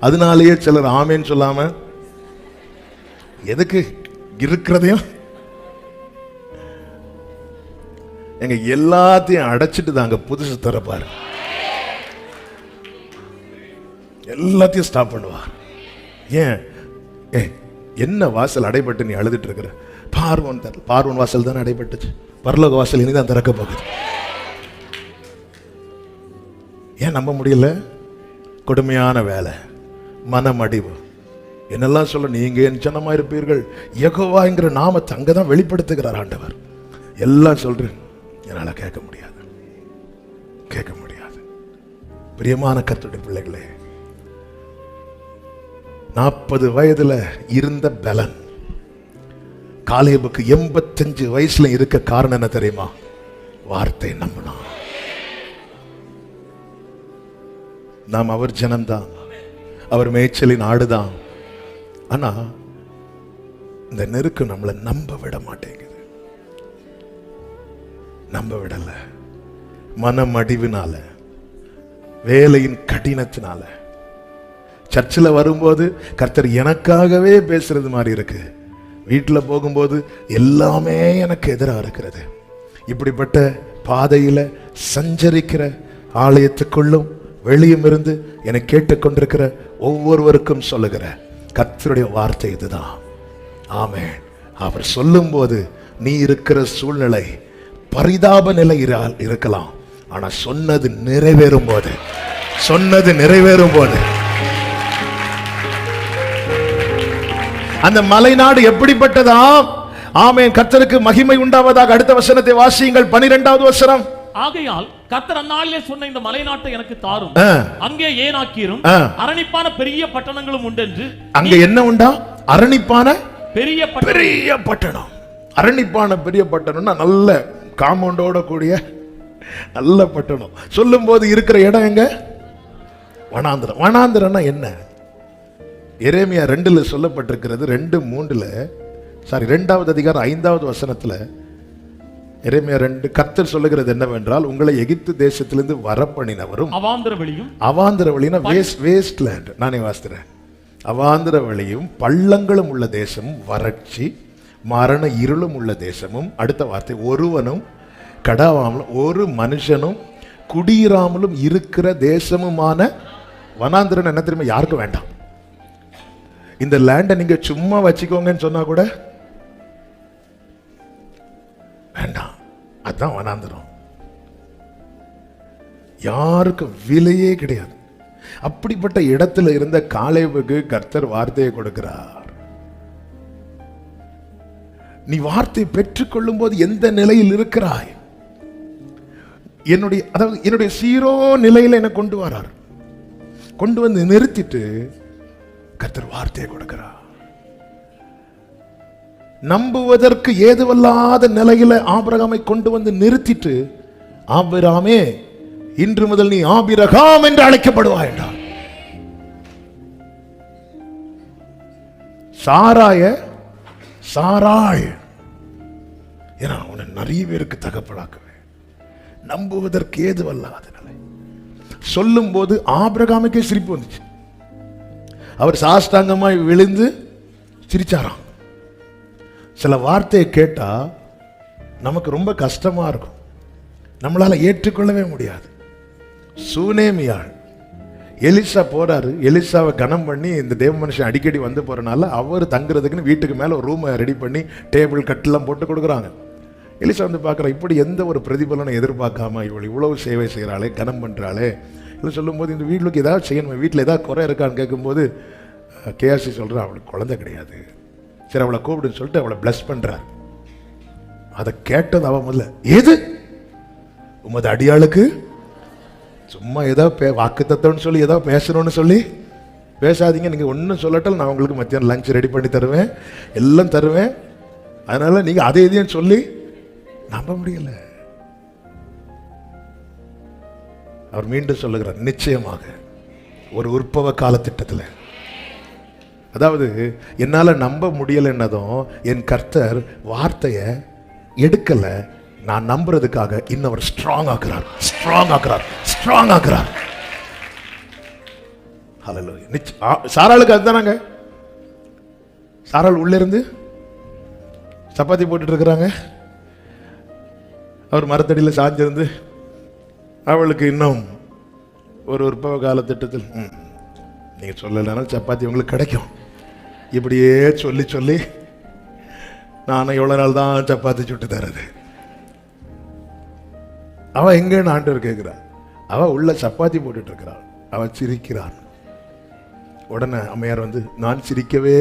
அதனாலேயே சிலர் ஆமேன் சொல்லாம எதுக்கு இருக்கிறதையும் எங்க எல்லாத்தையும் அடைச்சிட்டு தாங்க புதுசு தரப்பாரு. எல்லாத்தையும் ஸ்டாப் பண்ணுவார். ஏன் என்ன வாசல் அடைபட்டு நீ அழுதுட்டு இருக்கிற? பார்வன் வாசல் தானே அடைபட்டுச்சு, பரலோக வாசல் இனிதான் திறக்க போகுது. ஏன் நம்ப முடியல? கொடுமையான வேலை, மனமடிவு, என்னெல்லாம் சொல்ல நீங்க என் ஜனமா இருப்பீர்கள், யெகோவாங்கிற நாமத்தை அங்கதான் வெளிப்படுத்துகிறார் ஆண்டவர். எல்லாம் சொல்றேன், என்னால கேட்க முடியாது, கேட்க முடியாது. பிரியமான கர்த்தருடைய பிள்ளைகளே, 40 வயதுல இருந்த பலன் காலேபுக்கு 85 வயசுல இருக்க காரணம் என்ன தெரியுமா? வார்த்தை நம்பினா. நாம் அவர் ஜனம்தான், அவர் மேய்ச்சலின் ஆடுதான். ஆனா இந்த நெருக்கம் நம்மளை நம்ப விட மாட்டேங்குது. நம்ப விடல. மனம் அடிவினால, வேலையின் கடினத்தினால. சர்ச்சில் வரும்போது கர்த்தர் எனக்காகவே பேசுறது மாதிரி இருக்கு, வீட்டில் போகும்போது எல்லாமே எனக்கு எதிராக இருக்கிறது. இப்படிப்பட்ட பாதையில சஞ்சரிக்கிற ஆலயத்துக்குள்ளும் வெளியும் இருந்து என்னை கேட்டுக்கொண்டிருக்கிற ஒவ்வொருவருக்கும் சொல்லுகிற கர்த்தருடைய வார்த்தை இதுதான். ஆமென். அவர் சொல்லும் போது நீ இருக்கிற சூழ்நிலை பரிதாப நிலை இருக்கலாம், ஆனா சொன்னது நிறைவேறும் போது, அந்த மலைநாடு எப்படிப்பட்டதா? ஆமென். கர்த்தருக்கு மகிமை உண்டாவதாக. அடுத்த வசனத்தை வாசியுங்கள், 12வது வசனம். ஆகையால் கர்த்தர் அந்நாளிலே சொன்ன இந்த மலைநாட்டை எனக்கு தாரும், அங்கே ஏனாக்கீரும் அரணிப்பான பெரிய பட்டணங்களும் உண்டென்று. அங்க என்ன உண்டா? அரணிப்பான பெரிய பட்டணம். அரணிப்பான பெரிய பட்டணம்னா நல்ல காம்பவுண்டோட கூடிய நல்ல பட்டணம். சொல்லும் போது இருக்கிற இடம் எங்க? வனாந்திரம். வனாந்திரம்னா என்ன? எரேமியா 2ல் சொல்லப்பட்டிருக்கிறது. 2வது அதிகாரம் 5வது வசனத்துல எரேமியா 2 கர்த்தர் சொல்லுகிறது என்னவென்றால், உங்களை எகிப்து தேசத்திலிருந்து வரப்பண்ணினவரும் அவாந்தர வழினா வேஸ்ட் லேண்ட். நானே வாசிக்கிறேன். அவாந்தர வழியும் பள்ளங்களும் உள்ள தேசமும், வறட்சி மரண இருளும் உள்ள தேசமும். அடுத்த வார்த்தை, ஒருவனும் கடாவாமலும் ஒரு மனுஷனும் குடியிராமலும் இருக்கிற தேசமுமான வனாந்திரன். என்ன தெரியுமா? யாருக்கும் வேண்டாம். இந்த லேண்டை நீங்க சும்மா வச்சுக்கோங்கன்னு சொன்னா கூட வேண்டாம். அதுதான் வனாந்திரம். யாருக்கும் விலையே கிடையாது. அப்படிப்பட்ட இடத்துல இருந்த காலேபுக்கு கர்த்தர் வார்த்தையை கொடுக்கிறார். நீ வார்த்தை பெற்றுக்கொள்ளும் போது எந்த நிலையில் இருக்கிறாய்? என்னுடைய சீரோ நிலையில என்ன கொண்டு வரார். கொண்டு வந்து நிறுத்திட்டு கர்த்தர் வார்த்தையை கொடுக்கிறார். நம்புவதற்கு ஏதுவல்லாத நிலையில ஆபிரகாமை கொண்டு வந்து நிறுத்திட்டு, ஆபிரகாமே இன்று முதல் நீ ஆபிரகாம் என்று அழைக்கப்படுவாய் என்றார். சாராய் ஏன்னா உன்னை நிறைய பேருக்கு தகப்படாக்குவேன். நம்புவதற்கு ஏதுவல்லாத நிலை. சொல்லும் போது ஆபிரகாமுக்கே சிரிப்பு வந்துச்சு. அவர் சாஷ்டாங்கமாய் விழுந்து சிரிச்சாராம். சில வார்த்தையை கேட்டா நமக்கு ரொம்ப கஷ்டமா இருக்கும், நம்மளால ஏற்றுக்கொள்ளவே முடியாது. சூனேமியாள் எலிசா போறாரு. எலிசாவை கனம் பண்ணி இந்த தேவ மனுஷன் அடிக்கடி வந்து போறனால அவர் தங்குறதுக்குன்னு வீட்டுக்கு மேல ஒரு ரூமை ரெடி பண்ணி டேபிள் கட்டெல்லாம் போட்டு கொடுக்குறாங்க. எலிசா வந்து பார்க்குறா, இப்படி எந்த ஒரு பிரதிபலனை எதிர்பார்க்காம இவள் இவ்வளவு சேவை செய்கிறாளே, கனம் பண்றாளே. இல்லை சொல்லும்போது இந்த வீட்டுக்கு ஏதாவது செய்யணும், வீட்டில் ஏதாவது குறை இருக்கான்னு கேட்கும்போது கேஆர்சி சொல்கிறான், அவளுக்கு குழந்தை கிடையாது, சரி அவளை கூப்பிடுன்னு சொல்லிட்டு அவளை பிளஸ் பண்றார். அதை கேட்டது அவன் முதல்ல, ஏது உமது அடியாளுக்கு சும்மா ஏதோ வாக்கு தத்துவம்னு சொல்லி ஏதோ பேசணும்னு சொல்லி பேசாதீங்க, நீங்க ஒன்றும் சொல்லட்டால் நான் உங்களுக்கு மத்தியானம் லஞ்ச் ரெடி பண்ணி தருவேன், எல்லாம் தருவேன், அதனால நீங்க அதை எதையும் சொல்லி நம்ப முடியல. அவர் மீண்டும் சொல்லுகிறார், நிச்சயமாக ஒரு உற்பவ கால திட்டத்தில், அதாவது என்னால நம்ப முடியலன்னதும் என் கர்த்தர் வார்த்தையை எடுக்கல, நான் நம்புறதுக்காக இன்னொரு ஸ்ட்ராங் ஆக்குறார். சாராளுக்கு அதுதானாங்க. சாராள் உள்ள இருந்து சப்பாத்தி போட்டுட்டு இருக்கிறாங்க, அவர் மரத்தடியில் சாஞ்சிருந்து அவளுக்கு இன்னும் ஒரு உற்பவ கால திட்டத்தில் நீங்க சொல்லலைனாலும் சப்பாத்தி உங்களுக்கு கிடைக்கும், இப்படியே சொல்லி சொல்லி நானும் எவ்வளவு நாள் தான் சப்பாத்தி சுட்டு தர்றது. அவ எங்கன்னு ஆண்டவர் கேட்கிறார். அவ உள்ள சப்பாத்தி போட்டுட்டு இருக்கிறாள், அவ சிரிக்கிறான். உடனே அம்மையார் வந்து, நான் சிரிக்கவே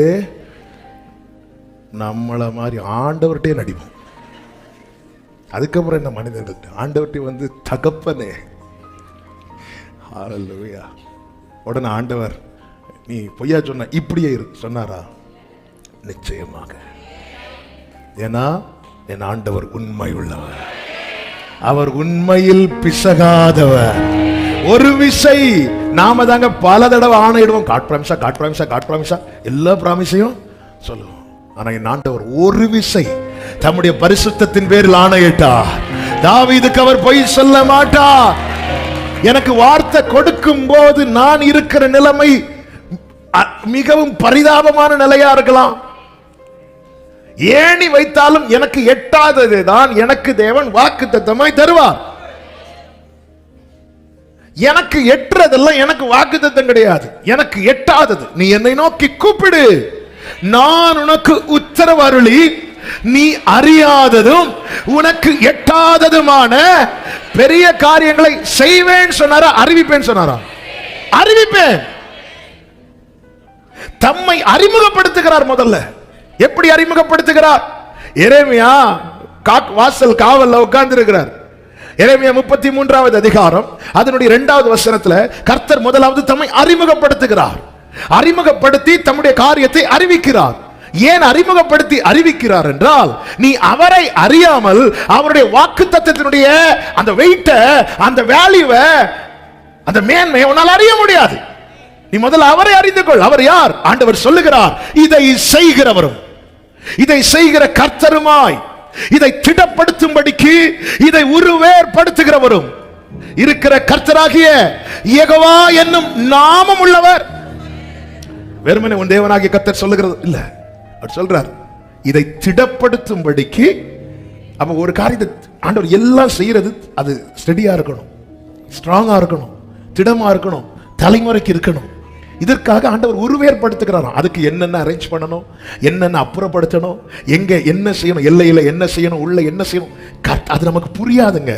நம்மள மாதிரி ஆண்டவர்கிட்டே நடிப்போம். அதுக்கப்புறம் என்ன மனிதர்கள் ஆண்டவர்கிட்ட வந்து தகப்பனே. ஹல்லேலூயா. உடனே ஆண்டவர், நீ பொய்யா சொன்ன, இப்படியே சொன்னாரா? நிச்சயமாக, ஏன்னா என் ஆண்டவர் உண்மை உள்ளவர், அவர் உண்மையில் பிசகாதவர். ஒரு விசை நாம தாங்க பல தடவை ஆணையிடுவோம், காட் பிராமிஸா காட் பிராமிஸா காட் பிராமிஸா எல்லா பிராமிஸையும் சொல்லுவோம். ஆனா என் ஆண்டவர் ஒரு விசை தம்முடைய பரிசுத்தத்தின் பேரில் ஆணையிட்டார். தாவீதுக்கு அவர் பொய் சொல்ல மாட்டார். எனக்கு வார்த்தை கொடுக்கும் போது நான் இருக்கிற நிலைமை மிகவும் பரிதாபமான நிலையா இருக்கலாம். ஏணி வைத்தாலும் எனக்கு எட்டாதது தான் எனக்கு தேவன் வாக்குத்தத்தமாய் தருவார். எனக்கு எட்டுறதெல்லாம் எனக்கு வாக்குத்தத்தம் கிடையாது, எனக்கு எட்டாதது. நீ என்னை நோக்கி கூப்பிடு, நான் உனக்கு உத்தரவு அருளி நீ அறியாததும் உனக்கு எட்டாததுமான பெரிய காரியங்களை செய்வேன் சொன்னாரா, அறிவிப்பேன் சொன்னாரா? அறிவிப்பேன். தம்மை அறிமுகப்படுத்துகிறார். முதல்ல எப்படி அறிமுகப்படுத்துகிறார்? எரேமியா வாசல் காவல்ல உட்கார்ந்து இருக்கிறார். எரேமியா 33வது அதிகாரம் அதனுடைய 2வது வசனத்துல கர்த்தர் முதலாவது தம்மை அறிமுகப்படுத்துகிறார். அறிமுகப்படுத்தி தம்முடைய காரியத்தை அறிவிக்கிறார். ஏன் அறிமுகப்படுத்தி அறிவிக்கிறார் என்றால், நீ அவரை அறியாமல் அவருடைய வாக்குத்தத்தத்தினுடைய அந்த வெயிட்ட, அந்த வேல்யூவை, அந்த மேன்மையை உன்னால் அறிய முடியாது. நீ முதல்ல அவரை அறிந்து கொள். அவர் யார்? ஆண்டவர் சொல்லுகிறார், இதை செய்கிறவரும் இதை செய்கிற கர்த்தருமாய், இதை திடப்படுத்தும்படிக்கு இதை உருவேற்படுத்துகிறவரும் இருக்கிற கர்த்தராகிய யெகோவா என்னும் நாமம் உள்ளவர். வெறுமனே உன் தேவனாகிய கர்த்தர் சொல்லுகிறது இல்ல, அவர் சொல்றார் இதை திடப்படுத்தும்படிக்கு. அப்ப ஒரு காரியத்தை ஆண்டவர் எல்லாம் செய்யறது அது ஸ்டெடியா இருக்கணும், ஸ்ட்ராங்கா இருக்கணும், திடமா இருக்கணும், தலைமுறைக்கு இருக்கணும். இதற்காக ஆண்டவர் உருவேற்படுத்துகிறார். அதுக்கு என்னென்ன அரேஞ்ச் பண்ணணும், என்னென்ன அப்புறப்படுத்தணும், எங்க என்ன செய்யணும், எல்லையில என்ன செய்யணும், உள்ள என்ன செய்யணும், அது நமக்கு புரியாதுங்க.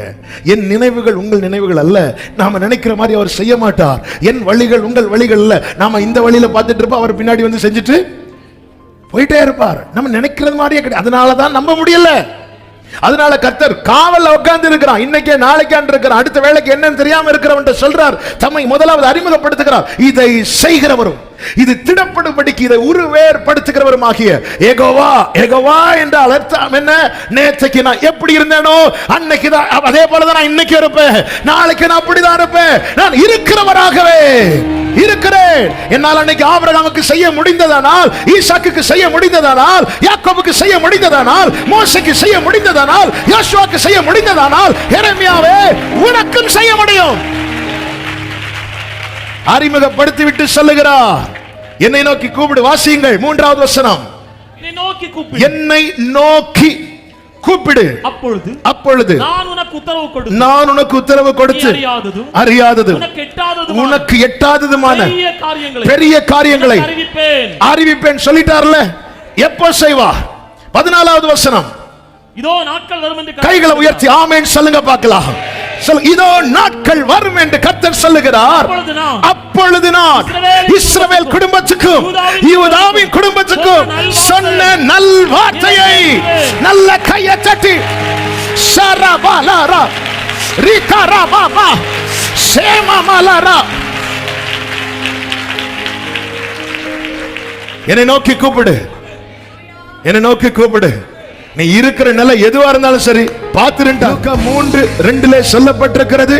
என் நினைவுகள் உங்கள் நினைவுகள் அல்ல. நாம நினைக்கிற மாதிரி அவர் செய்ய மாட்டார். என் வழிகள் உங்கள் வழிகள் அல்ல. நாம இந்த வழியில பார்த்துட்டு இருப்போம், அவர் பின்னாடி வந்து செஞ்சுட்டு போயிட்டே இருப்பார். நம்ம நினைக்கிறது மாதிரியே கிடையாது. அதனாலதான் நம்ப முடியல. அதனால கர்த்தர் காவல்ல உட்கார்ந்து இருக்கிறான். இன்னைக்கே நாளைக்கான் இருக்கிறான். அடுத்த வேளைக்கு என்னன்னு தெரியாம இருக்கிறவன் சொல்றார், தம்மை முதலாவது அறிமுகப்படுத்துகிறார். இதை செய்கிறவரும் இது திடப்படும்படிக்கு இதை உருவேற்படுத்துகிறவரும் ஆகிய யெகோவா. யெகோவா என்றால் அர்த்தம் என்ன? நேற்றைக்கு நான் எப்படி இருந்தேனோ அன்னைக்கு தான் அதே போலதான் நான் இன்னைக்கு இருப்பேன், நாளைக்கு நான் அப்படிதான் இருப்பேன். நான் இருக்கிறவராகவே இருக்கிறேன். என்னால் அன்னைக்கு ஆபிரகாமுக்கு செய்ய முடிந்ததானால், ஈசாக்குக்கு செய்ய முடிந்ததானால், யாக்கோபுக்கு செய்ய முடிந்ததானால், மோசேக்கு செய்ய முடிந்ததானால், யோசுவாக்கு செய்ய முடிந்ததானால், எரேமியாவே உனக்கும் செய்ய முடியும். அறிமுகப்படுத்தி விட்டு சொல்லுகிறார், என்னை நோக்கி கூப்பிடு. வாசியுங்கள் 3வது வசனம். என்னை நோக்கி கூப்பிடு, அப்பொழுது நான் உனக்கு உத்தரவு கொடுத்து அறியாததும் உனக்கு எட்டாததுமான பெரிய காரியங்களை அறிவிப்பேன் சொல்லிட்டார்ல. எப்போ செய்வார்? 14வது வசனம். இதோ நாட்கள் வரும் என்று கைகளை உயர்த்தி ஆமென் சொல்லுங்க பார்க்கலாம். இதோ நாட்கள் வரும் என்று கர்த்தர் சொல்லுகிறார். அப்பொழுது நான் இஸ்ரவேல் குடும்பத்துக்கும் யூதாவின் குடும்பத்துக்கும் சொன்ன நல் வார்த்தையை நல்ல கையை தட்டி சரபலரா ரிகரபா சேமமலரா என்னை நோக்கி கூப்பிடு, என்னை நோக்கி கூப்பிடு. நீ இருக்கிற நிலை எதுவா இருந்தாலும் சரி பார்த்துருண்டா. லூக்கா 3:2 சொல்லப்பட்டிருக்கிறது.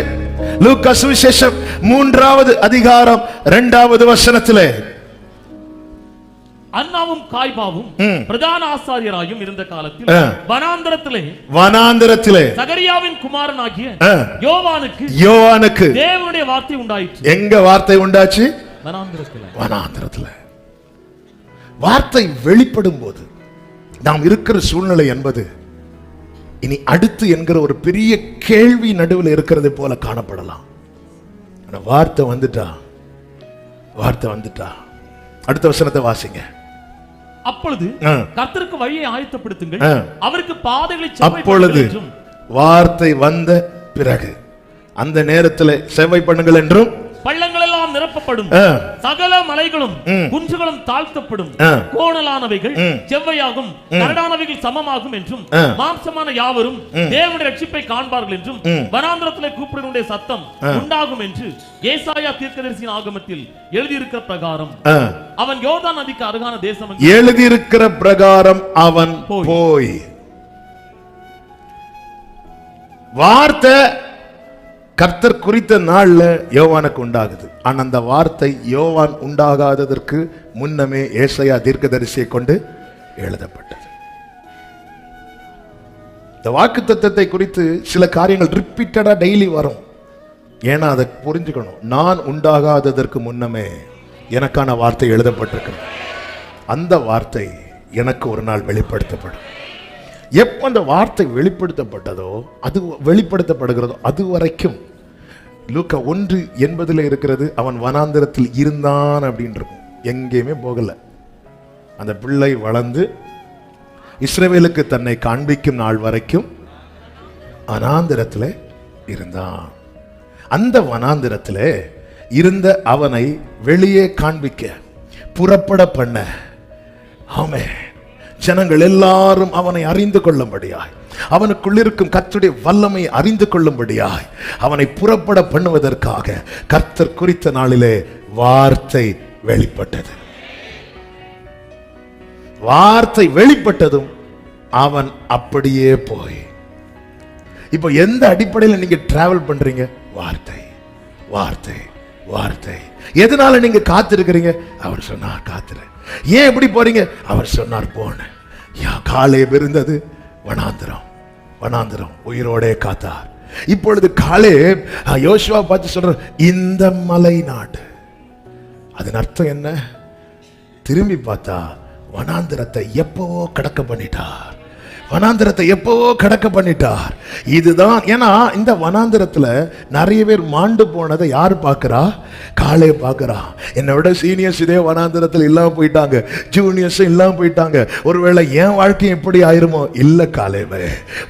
லூக்கா சுவிசேஷம் 3வது அதிகாரம் 2வது வசனத்திலே, அன்னாவும் காய்பாவும் பிரதான ஆசாரியராயும் இருந்த காலத்தில் வனாந்தரத்திலே சகரியாவின் குமாரனாகிய யோவானுக்கு தேவனுடைய வார்த்தை உண்டாயிற்று. எங்க வார்த்தை உண்டாச்சு? வனாந்தரத்திலே. வார்த்தை வெளிப்படும் போது நாம் இருக்கிற சூழ்நிலை என்பது இனி அடுத்து என்கிற ஒரு பெரிய கேள்வி நடுவில் இருக்கிறது போல காணப்படலாம். வார்த்தை வந்துட்டா, வார்த்தை வந்துட்டா. அடுத்த வசனத்தை வாசிங்க. அப்பொழுது கர்த்தருக்கு வழியை ஆயத்தப்படுத்துங்கள், அவருக்கு பாதைகளை அப்பொழுது வார்த்தை வந்த பிறகு அந்த நேரத்தில் செவ்வை பண்ணுங்கள் என்றும் பள்ளங்கள் எல்லாம் நிரப்பப்படும், சகல மலைகளும் குன்றுகளும் தாழ்த்தப்படும், கோணலானவைகள் செவ்வையாகும், கரடானவைகள் சமமாகும் என்றும் மாம்சமான யாவரும் தேவனுடைய ரட்சிப்பை காண்பார்கள் என்றும் வனாந்தரத்திலே கூப்பிடுவனுடைய சத்தம் உண்டாகும் என்று ஏசாயா தீர்க்கதரிசியின் ஆகமத்தில் எழுதியிருக்கிற பிரகாரம் அவன் யோர்தான் நதிக்கு அருகான தேசம் எழுதியிருக்கிற பிரகாரம் அவன் போய் வார்த்தை கர்த்தர் குறித்த நாள்ல யோவானுக்கு உண்டாகுது. ஆனா அந்த வார்த்தை யோவான் உண்டாகாததற்கு முன்னமே ஏசாயா தீர்க்கதரிசியை கொண்டு எழுதப்பட்டது. இந்த வாக்குத்தத்தத்தை குறித்து சில காரியங்கள் ரிப்பீட்டடா டெய்லி வரும். ஏன்னா அதை புரிஞ்சுக்கணும். நான் உண்டாகாததற்கு முன்னமே எனக்கான வார்த்தை எழுதப்பட்டிருக்கிறது. அந்த வார்த்தை எனக்கு ஒரு நாள் வெளிப்படுத்தப்படும். எப்போ அந்த வார்த்தை வெளிப்படுத்தப்பட்டதோ, அது வெளிப்படுத்தப்படுகிறதோ, அது வரைக்கும் லூக்கா 1:80 இருக்கிறது, அவன் வனாந்திரத்தில் இருந்தான் அப்படின்னு இருக்கும். எங்கேயுமே போகல. அந்த பிள்ளை வளர்ந்து இஸ்ரவேலுக்கு தன்னை காண்பிக்கும் நாள் வரைக்கும் வனாந்திரத்தில் இருந்தான். அந்த வனாந்திரத்தில் இருந்த அவனை வெளியே காண்பிக்க, புறப்பட பண்ண, ஆமே, ஜனங்கள் எல்லாரும் அவனை அறிந்து கொள்ளும்படியாய், அவனுக்குள் இருக்கும் கர்த்தருடைய வல்லமை அறிந்து கொள்ளும்படியாய் அவனை புறப்பட பண்ணுவதற்காக கர்த்தர் குறித்த நாளிலே வார்த்தை வெளிப்பட்டது. வார்த்தை வெளிப்பட்டதும் அவன் அப்படியே போய், இப்போ எந்த அடிப்படையில் நீங்க டிராவல் பண்றீங்க? வார்த்தை, வார்த்தை, வார்த்தை. எதனால நீங்க காத்திருக்கிறீங்க? அவர் சொன்னார் காத்துரு. ஏன் எப்படி போறீங்க? அவர் சொன்னார் போன. காலேப் இருந்தது வனாந்திரம், வனாந்திரம் உயிரோடே காத்தார். இப்பொழுது காலேப் யோசுவா பார்த்து சொல்ற, இந்த மலை நாடு. அதன் அர்த்தம் என்ன? திரும்பி பார்த்தா வனாந்திரத்தை எப்பவோ கடக்க பண்ணிட்டார். வனாந்திரத்தை எப்பவோ கடக்க பண்ணிட்டார். இதுதான். ஏன்னா இந்த வனாந்திரத்துல நிறைய பேர் மாண்டு போனதை யார் பார்க்கிறா? காலே பார்க்கிறா. என்னை விட சீனியர்ஸ் இதே வனாந்திரத்தில் இல்லாம போயிட்டாங்க, ஜூனியர்ஸ் இல்லாம போயிட்டாங்க. ஒருவேளை என் வாழ்க்கை எப்படி ஆயிருமோ? இல்ல காலேவே,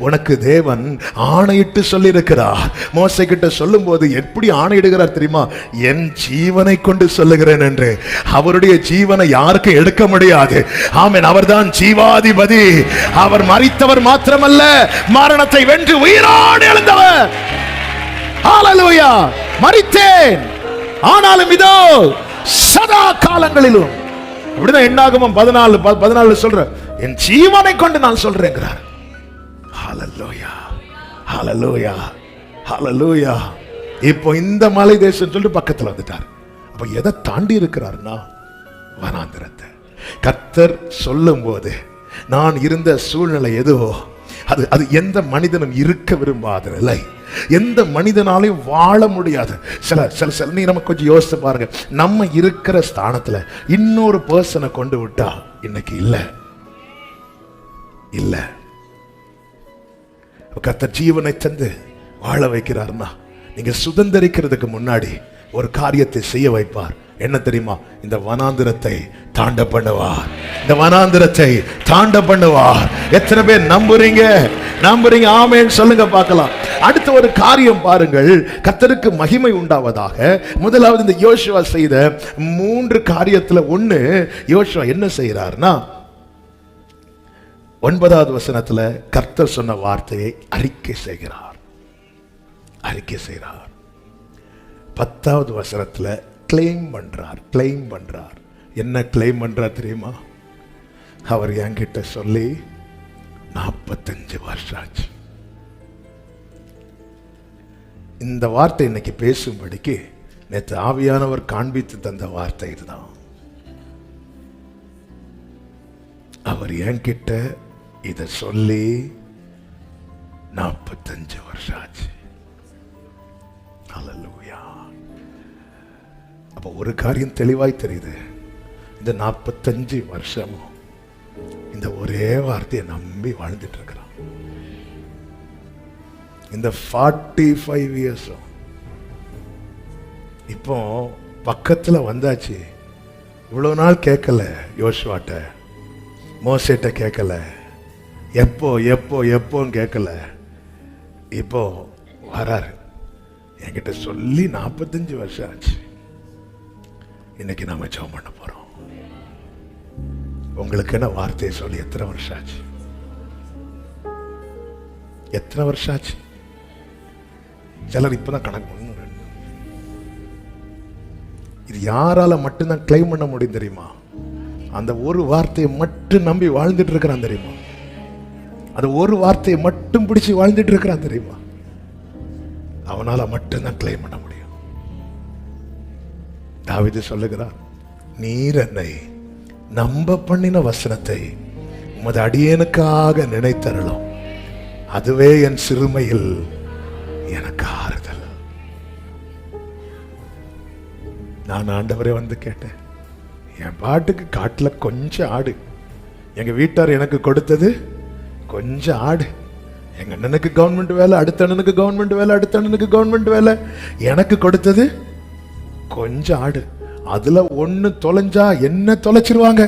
உனக்கு தேவன் ஆணையிட்டு சொல்லி இருக்கிறார். மோசே கிட்ட சொல்லும் போது எப்படி ஆணையிடுகிறார் தெரியுமா? என் ஜீவனை கொண்டு சொல்லுகிறேன் என்று. அவருடைய ஜீவனை யாருக்கும் எடுக்க முடியாது. ஆமென். அவர்தான் ஜீவாதிபதி. அவர் மரித்தவர் மாத்திரமல்ல, மரணத்தை வென்று உயிரோடு எழுந்தவர். ஹalleluya. மரித்தேன், ஆனாலும் இதோ சதா காலங்களிலும். அப்படிதான் என்னாகமம் 14 சொல்ற, என் ஜீவனை கொண்டு நான் சொல்றேங்கிறார். ஹalleluya, ஹalleluya, ஹalleluya. இப்போ இந்த மலை தேசம் சொல்லிட்டு பக்கத்துல வந்துட்டார். அப்ப எதை தாண்டி இருக்கிறார்னா வனாந்திரத்தை. கர்த்தர் சொல்லும் போது நான் இருந்த சூழ்நிலை எதுவோ அது எந்த மனிதனும் இருக்க விரும்பாத நிலை, எந்த மனிதனாலையும் வாழ முடியாது. சில நீ நமக்கு கொஞ்சம் யோசிச்சு பாருங்க. நம்ம இருக்கிற ஸ்தானத்துல இன்னொரு பர்சனை கொண்டு விட்டா இன்னைக்கு இல்ல இல்ல. கர்த்தர் ஜீவனை தந்து வாழ வைக்கிறார்னா, நீங்க சுதந்திரிக்கிறதுக்கு முன்னாடி ஒரு காரியத்தை செய்ய வைப்பார். என்ன தெரியுமா? இந்த வனாந்திரத்தை தாண்ட பண்ணுவார். இந்த வனாந்திரத்தை தாண்ட பண்ணுவார். எத்தனை பேர் நம்புறீங்க? நம்புறீங்க? ஆமென் சொல்லுங்க பார்க்கலாம். அடுத்த ஒரு காரியம் பாருங்கள். கர்த்தருக்கு மகிமை உண்டாவதாக. முதலாவது இந்த யோசுவா செய்த 3 காரியத்துல ஒண்ணு, யோசுவா என்ன செய்யறார்னா, 9வது வசனத்துல கர்த்தர் சொன்ன வார்த்தையை அறிக்கை செய்கிறார். அறிக்கை செய்கிறார். 10வது வசனத்துல கிளைம் பண்றார். கிளைம் பண்றார். என்ன கிளைம் பண்றார் தெரியுமா? அவர் என்கிட்ட சொல்லி 45 வருஷம் ஆச்சு. இந்த வார்த்தை இன்னைக்கு பேசும்படிக்கு நேற்று ஆவியானவர் காண்பித்து தந்த வார்த்தை இதுதான். அவர் என்கிட்ட இத சொல்லி 45 வருஷம் ஆச்சு. ஹல்லேலூயா. அப்ப ஒரு காரியம் தெளிவாய் தெரியுது. இந்த 45 வருஷமும் இந்த ஒரே வார்த்தையை நம்பி வாழ்ந்துட்டு இருக்கிறான். இந்த 45 இயர்ஸும் இப்போ பக்கத்துல வந்தாச்சு. இவ்வளவு நாள் கேட்கல, யோசுவாட்ட மோசேட்ட கேட்கல, எப்போ எப்போ எப்போன்னு கேட்கல. இப்போ வராரு. என்கிட்ட சொல்லி 45 வருஷம் ஆச்சு. இன்னைக்கு நாம ஜெபம் பண்ண போறோம். உங்களுக்கு என்ன வார்த்தையை சொல்லி எத்தனை வருஷம் ஆச்சு? எத்தனை வருஷம் ஆச்சு? சிலர் இப்பதான் கணக்கு பண்ணு. இது யாரால மட்டும்தான் கிளைம் பண்ண முடியும் தெரியுமா? அந்த ஒரு வார்த்தையை மட்டும் நம்பி வாழ்ந்துட்டு இருக்கிறான் தெரியுமா? அந்த ஒரு வார்த்தையை மட்டும் பிடிச்சு வாழ்ந்துட்டு இருக்கிறான் தெரியுமா? அவனால மட்டும்தான் கிளைம் பண்ண முடியும். தாவீது சொல்லுகிறார், நீர் என்னை நம்ப பண்ணின வசனத்தை உமது அடியேனுக்காக நினைத்தருளும், அதுவே என் சிறுமையில் எனக்கு ஆறுதல். நான் ஆண்டவரே வந்து கேட்டேன், என் பாட்டுக்கு காட்டுல கொஞ்சம் ஆடு, எங்க வீட்டார் எனக்கு கொடுத்தது கொஞ்சம் ஆடு, எங்க அண்ணனுக்கு கவர்மெண்ட் வேலை, அடுத்த அண்ணனுக்கு கவர்மெண்ட் வேலை, அடுத்த அண்ணனுக்கு கவர்மெண்ட் வேலை, எனக்கு கொடுத்தது கொஞ்சம் ஆடு, அதுல ஒண்ணு தொலைஞ்சா என்ன தொலைச்சிருவாங்க,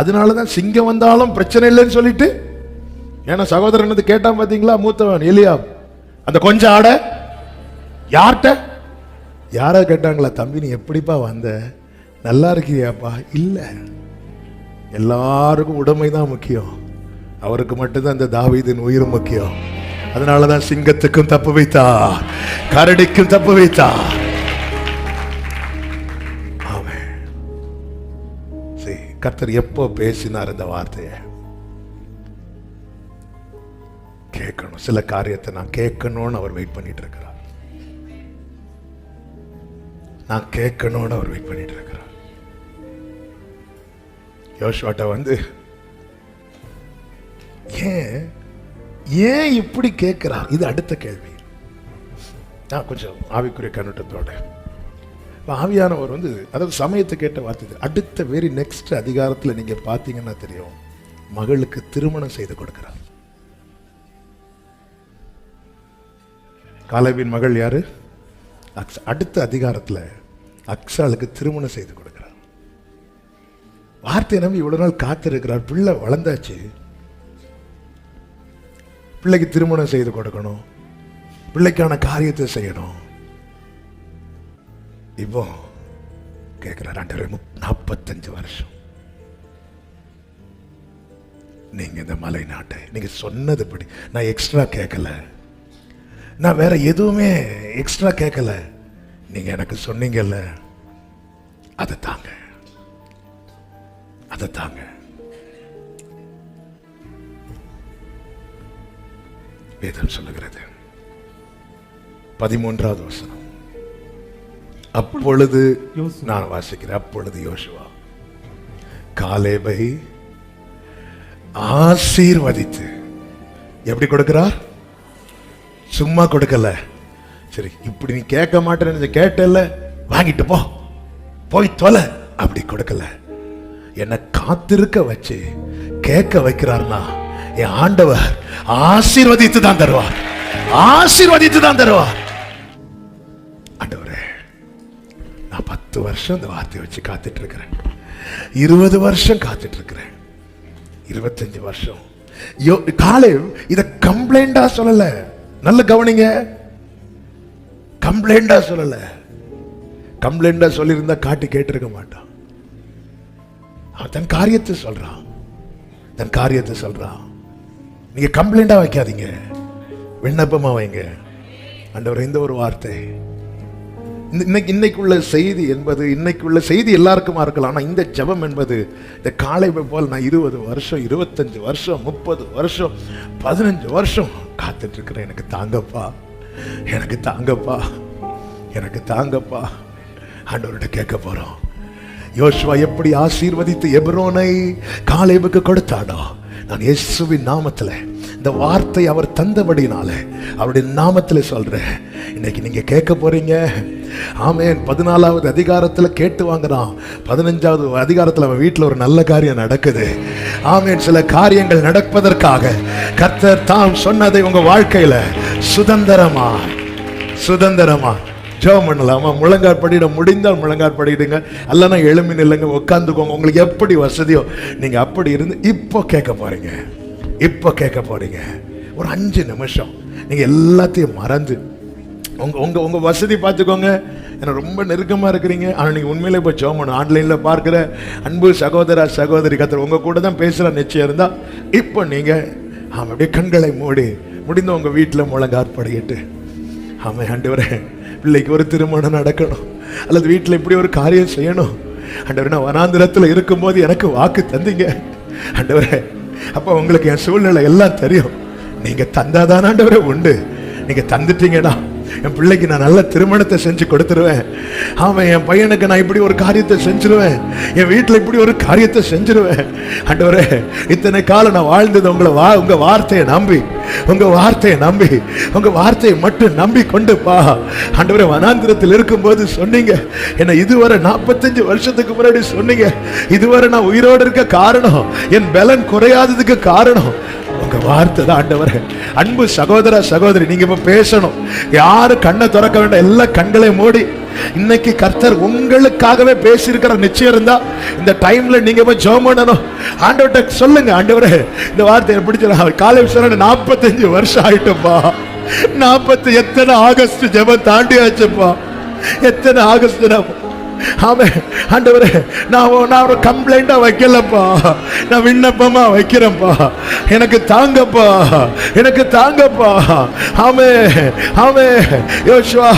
அதனாலதான் சிங்கம் வந்தாலும் பிரச்சனை இல்லைன்னு சொல்லிட்டு, ஏன்னா சகோதரன் கேட்டான் பாத்தீங்களா, மூத்தவன் எலியாப், அந்த கொஞ்சம் ஆட யார்கிட்ட, யார கேட்டாங்களா, தம்பி நீ எப்படிப்பா வந்த, நல்லா இருக்கிறியாப்பா, இல்ல எல்லாருக்கும் உடைமைதான் முக்கியம், அவருக்கு மட்டும்தான் இந்த தாவீதின் உயிர் முக்கியம், அதனாலதான் சிங்கத்துக்கும் தப்பு வைத்தார், கரடிக்கும் தப்பு வைத்தார். கர்த்தர் எப்போ பேசினார் இந்த வார்த்தையை கேட்கணும். சில காரியத்தை நான் கேட்கணும்னு அவர் வெயிட் பண்ணிட்டு இருக்கிறார், நான் கேட்கணும்னு அவர் வெயிட் பண்ணிட்டு இருக்கிறார். யோசுவாட்ட வந்து ஏன் இப்படி கேட்கிறார், இது அடுத்த கேள்வி. நான் கொஞ்சம் ஆவிக்குரிய கண்ணோட்டத்தோட, ஆவியானவர் வந்து அதாவது சமயத்தை கேட்ட வார்த்தை, அடுத்த வெரி நெக்ஸ்ட் அதிகாரத்தில் நீங்க பார்த்தீங்கன்னா தெரியும், மகளுக்கு திருமணம் செய்து கொடுக்கிறார். காலேபின் மகள் யாரு, அடுத்த அதிகாரத்தில் அக்சாளுக்கு திருமணம் செய்து கொடுக்கிறார். வார்த்தையை நம்பி இவ்வளவு நாள் காத்திருக்கிறார், பிள்ளை வளர்ந்தாச்சு, பிள்ளைக்கு திருமணம் செய்து கொடுக்கணும், பிள்ளைக்கான காரியத்தை செய்யணும். இப்போ கேட்கிறார், 45 வருஷம் நீங்க இந்த மலை நாட்டை நீங்க சொன்னதுபடி, நான் எக்ஸ்ட்ரா கேட்கல, நான் வேற எதுவுமே எக்ஸ்ட்ரா கேட்கல, நீங்க எனக்கு சொன்னீங்கல்ல, அதை தாங்க, அதை தாங்க. வேதம் சொல்லுகிறது 13வது வசனம், அப்பொழுது நான் வாசிக்கிறேன், அப்பொழுது யோசுவா காலேபை ஆசீர்வதித்து, எப்படி கொடுக்கிறார், சும்மா கொடுக்கல, சரி இப்படி நீ கேட்க மாட்டேன்னு கேட்டல, வாங்கிட்டு போ, போய் தொலை, அப்படி கொடுக்கல, என்ன காத்திருக்க வச்சு கேட்க வைக்கிறார்னா என் ஆண்டவர் ஆசீர்வதித்து தான் தருவார், ஆசீர்வதித்து தான் தருவார். ஆண்டவரே, நான் 10 வருஷம் இந்த வார்த்தையை வச்சு காத்துட்டு இருக்கிறேன், 20 வருஷம் காத்துட்டு இருக்கிறேன், 25 வருஷம். காலேப் இத கம்ப்ளைண்டா சொல்லல, நல்ல கவனிங்க, கம்ப்ளைண்டா சொல்லல, கம்ப்ளைண்டா சொல்லியிருந்தா காட்டி கேட்டிருக்க மாட்டான். அவன் தன் காரியத்தை சொல்றான், தன் காரியத்தை சொல்றான். நீங்க கம்ப்ளைண்டா வைக்காதீங்க, விண்ணப்பமா வைங்க. ஆண்டவரே, இந்த ஒரு வார்த்தை, இன்னைக்குள்ள செய்தி என்பது, இன்னைக்குள்ள செய்தி எல்லாருக்குமா இருக்கலாம், ஆனா இந்த ஜெபம் என்பது இந்த காலேபை போல் நான் 20 வருஷம் 25 வருஷம் 30 வருஷம் 15 வருஷம் காத்துட்டு இருக்கிறேன், எனக்கு தாங்கப்பா, எனக்கு தாங்கப்பா, எனக்கு தாங்கப்பா. ஆண்டவர்கிட்ட கேட்க போறோம். யோசுவா எப்படி ஆசீர்வதித்து எபிரோனை காலேபுக்கு கொடுத்தானோ, நான் இயேசுவின் நாமத்தில் இந்த வார்த்தை அவர் தந்தபடினால அவருடைய நாமத்தில் சொல்றேன், இன்னைக்கு நீங்க கேட்க போறீங்க. ஆமென். 14வது அதிகாரத்தில் கேட்டு வாங்குறான், 15வது அதிகாரத்தில் அவன் வீட்டில் ஒரு நல்ல காரியம் நடக்குது. ஆமென். சில காரியங்கள் நடப்பதற்காக கர்த்தர் தாம் சொன்னதை உங்க வாழ்க்கையில சுதந்திரமா ஜெபம் பண்ணலாமா? முழங்கால் படிட முடிந்தால் முழங்கால் படிடுங்க, அல்லனா எழுமி நில்லுங்க, உட்காந்துக்கோங்க, உங்களுக்கு எப்படி வசதியோ நீங்க அப்படி இருந்து இப்போ கேட்க போறீங்க. இப்போ கேட்க போறீங்க. ஒரு 5 நிமிஷம் நீங்க எல்லாத்தையும் மறந்து உங்க வசதி பார்த்துக்கோங்க. ஏன்னா ரொம்ப நெருக்கமா இருக்கிறீங்க, ஆனா நீங்க உண்மையிலே இப்போ ஜெபம் பண்ணணும். ஆன்லைன்ல பார்க்கிற அன்பு சகோதர சகோதரி, கர்த்தர் உங்க கூட தான் பேசுற நிச்சயம் இருந்தா இப்போ நீங்க அப்படியே கண்களை மூடி முடிந்த உங்க வீட்டில் முழங்கால் படிட்டு, ஆமா ஆண்டவரே, பிள்ளைக்கு ஒரு திருமணம் நடக்கணும், அல்லது வீட்டில் இப்படி ஒரு காரியம் செய்யணும் ஆண்டவரே, நான் வனாந்திரத்தில் இருக்கும்போது எனக்கு வாக்கு தந்தீங்க ஆண்டவரே, அப்போ உங்களுக்கு என் சூழ்நிலை எல்லாம் தெரியும், நீங்க தந்தாதான் ஆண்டவரே உண்டு, நீங்க தந்துட்டீங்கடா, என் பிள்ளைக்கு நான் நல்ல திருமணத்தை செஞ்சு கொடுத்துருவேன். ஆமா, என் பையனுக்கு நான் இப்படி ஒரு காரியத்தை செஞ்சிருவேன், என் வீட்டில் இப்படி ஒரு காரியத்தை செஞ்சிருவேன். ஆண்டவரே, இத்தனை காலம் நான் வாழ்ந்தது உங்க வார்த்தையை நம்பி, உங்க வார்த்தையை நம்பி, உங்க வார்த்தையை மட்டும் நம்பி கொண்டுப்பா. ஆண்டவரே, வனாந்திரத்தில் இருக்கும்போது சொன்னீங்க, என்ன இதுவரை 45 வருஷத்துக்கு முன்னாடி சொன்னீங்க, இதுவரை நான் உயிரோடு இருக்க காரணம், என் பலன் குறையாததுக்கு காரணம் உங்க வார்த்தை தான். ஆண்டவரே, அன்பு சகோதர சகோதரி, நீங்க இப்ப பேசணும். யாரு கண்ணை திறக்க வேண்டாம், எல்லா கண்களையும் மூடி. இன்னைக்கு கர்த்தர் உங்களுக்காகவே பேசியிருக்கிற நிச்சயம் இருந்தா இந்த டைம்ல நீங்க போய் ஜெபம் பண்ணணும். ஆண்டவர்கிட்ட சொல்லுங்க, ஆண்டவரே இந்த வார்த்தையை பிடிச்ச காலை 45 வருஷம் ஆயிட்டுப்பா. 40 எத்தனை ஆகஸ்ட் ஜெபம் தாண்டியாச்சுப்பா, எத்தனை ஆகஸ்ட். ஆமே ஆண்டவரே, நான் ஒரு கம்ப்ளைண்டா வைக்கலப்பா, நான் விண்ணப்பமா வைக்கிறேன்ப்பா. எனக்கு தாங்கப்பா, எனக்கு தாங்கப்பா. ஆமே ஆமே. யோசுவா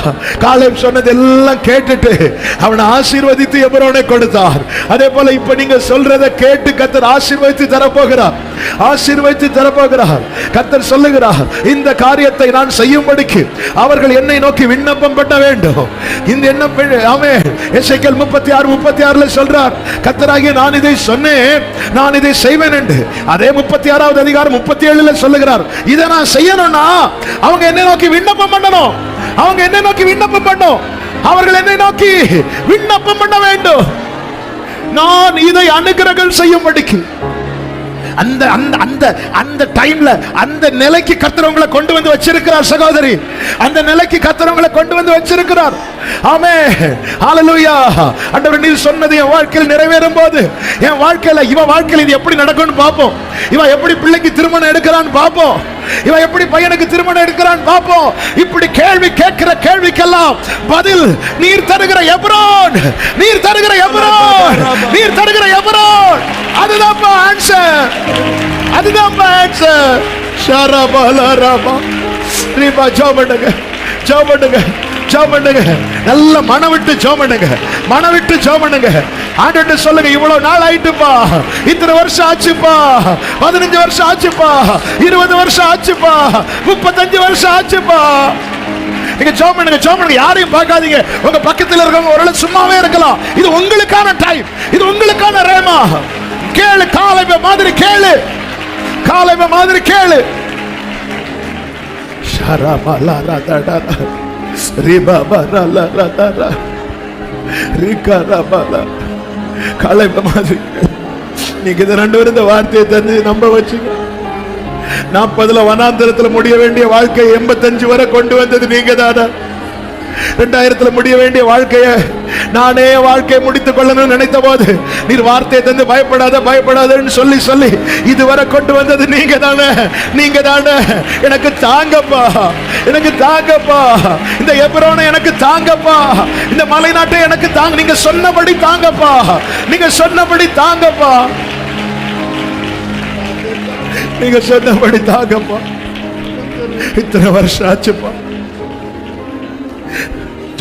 காலேப் சொன்னது எல்லாம் கேட்டுட்டு அவனை ஆசீர்வதித்து எபிரோனை கொடுத்தார். அதே போல இப்ப நீங்க சொல்றத கேட்டு கர்த்தர் ஆசீர்வதித்து தரப்போகிறார், ஆசீர்வதித்து தரப்போகிறார். கர்த்தர் சொல்லுகிறார், இந்த காரியத்தை நான் செய்யும்படிக்கு அவர்கள் என்னை நோக்கி விண்ணப்பம் பண்ண வேண்டும். இந்த எண்ணம் ஆமே. எசேக்கியேல் 36:36 சொல்றார், கர்த்தராகிய நான் இதை சொன்னேன், நான் இதை செய்வேன் என்று. அதே 36வது அதிகாரம் 37 சொல்லுகிறார், இதை நான் செய்யணும்னா அவங்க என்னை நோக்கி விண்ணப்பம் பண்ணணும், அவங்க என்னை நோக்கி விண்ணப்பம் பண்ணணும், அவர்கள் என்னை நோக்கி விண்ணப்பம் பண்ண வேண்டும். நான் இதை அனுக்கிரகம் செய்யும்படிக்கு அந்த அந்த அந்த அந்த டைம்ல அந்த நிலைக்கு கர்த்தர் உங்களை கொண்டு வந்து வச்சிருக்கிறார் சகோதரி, அந்த நிலைக்கு கர்த்தர் உங்களை கொண்டு வந்து வச்சிருக்கிறார். ஆமென், ஹalleluya. ஆண்டவர் நீர் சொன்னது என் வாழ்க்கையில் நிறைவேறும் போது, என் வாழ்க்கையில இவ வாழ்க்கையில் இது எப்படி நடக்கும்னு பாப்போம், இவ எப்படி பிள்ளைக்கு திருமணம் எடுக்கிறான்னு பாப்போம், இவ எப்படி பையனுக்கு திருமணம் எடுக்கிறான்னு பாப்போம். இப்படி கேள்வி கேட்கிற கேள்விக்கெல்லாம் பதில் நீர் தருகிற எபிரோன், நீர் தருகிற எபிரோன், நீர் தருகிற எபிரோன். அதுதான் ஆன்சர், அதுதான் ஆன்சர். ஷரபலரபா ரிபா. ஜெபடுங்க, ஜெபடுங்க, ஜெபடுங்க. நல்ல மனம் விட்டு ஜெபடுங்க, மனம் விட்டு ஜெபடுங்க. ஆண்டவர்ட்ட சொல்லுங்க, இவ்வளவு நாள் ஆயிட்டுப்பா, இத்தனை வருஷம் ஆச்சுப்பா, 15 வருஷம் ஆச்சுப்பா, 20 வருஷம் ஆச்சுப்பா, 35 வருஷம் ஆச்சுப்பா. நீங்க ஜெபம் பண்ணுங்க, ஜெபம் பண்ணுங்க. யாரையும் பார்க்காதீங்க. உங்க பக்கத்துல இருக்கவங்க ஒருவேளை சும்மாவே இருக்கலாம். இது உங்களுக்கான டைம், இது உங்களுக்கான ரேமா. கேளு, காலைவ மாதிரி கேளு, காலைவ மாதிரி கேளு. ஷரபலரதடர ரிபபரலரதர ரிகரபல. காலைவ மாதிரி நீங்க இந்த 2 பேரும் இந்த வார்த்தையை தந்து நம்ப வச்சுங்க. 40 வனாந்தரத்துல முடிய வேண்டிய வாழ்க்கை 85 வரை கொண்டு வந்தது நீங்க தானே. 2000 முடிய வேண்டிய வாழ்க்கையை நானே வாழ்க்கை முடித்துக் கொள்ளணும்னு நினைத்த போது நீர் வார்த்தையை தந்து பயப்படாத பயப்படாதன்னு சொல்லி சொல்லி இதுவரை கொண்டு வந்தது நீங்க தானே, நீங்க தானே. எனக்கு தாங்கப்பா, எனக்கு தாங்கப்பா, இந்த எபிரோனை எனக்கு தாங்கப்பா, இந்த மலைநாட்டை எனக்கு தாங்க. நீங்க சொன்னபடி தாங்கப்பா, நீங்க சொன்னபடி தாங்கப்பா, நீங்க சொன்னபடி தாங்கப்பா. இத்தனை வருஷம் ஆச்சுப்பா.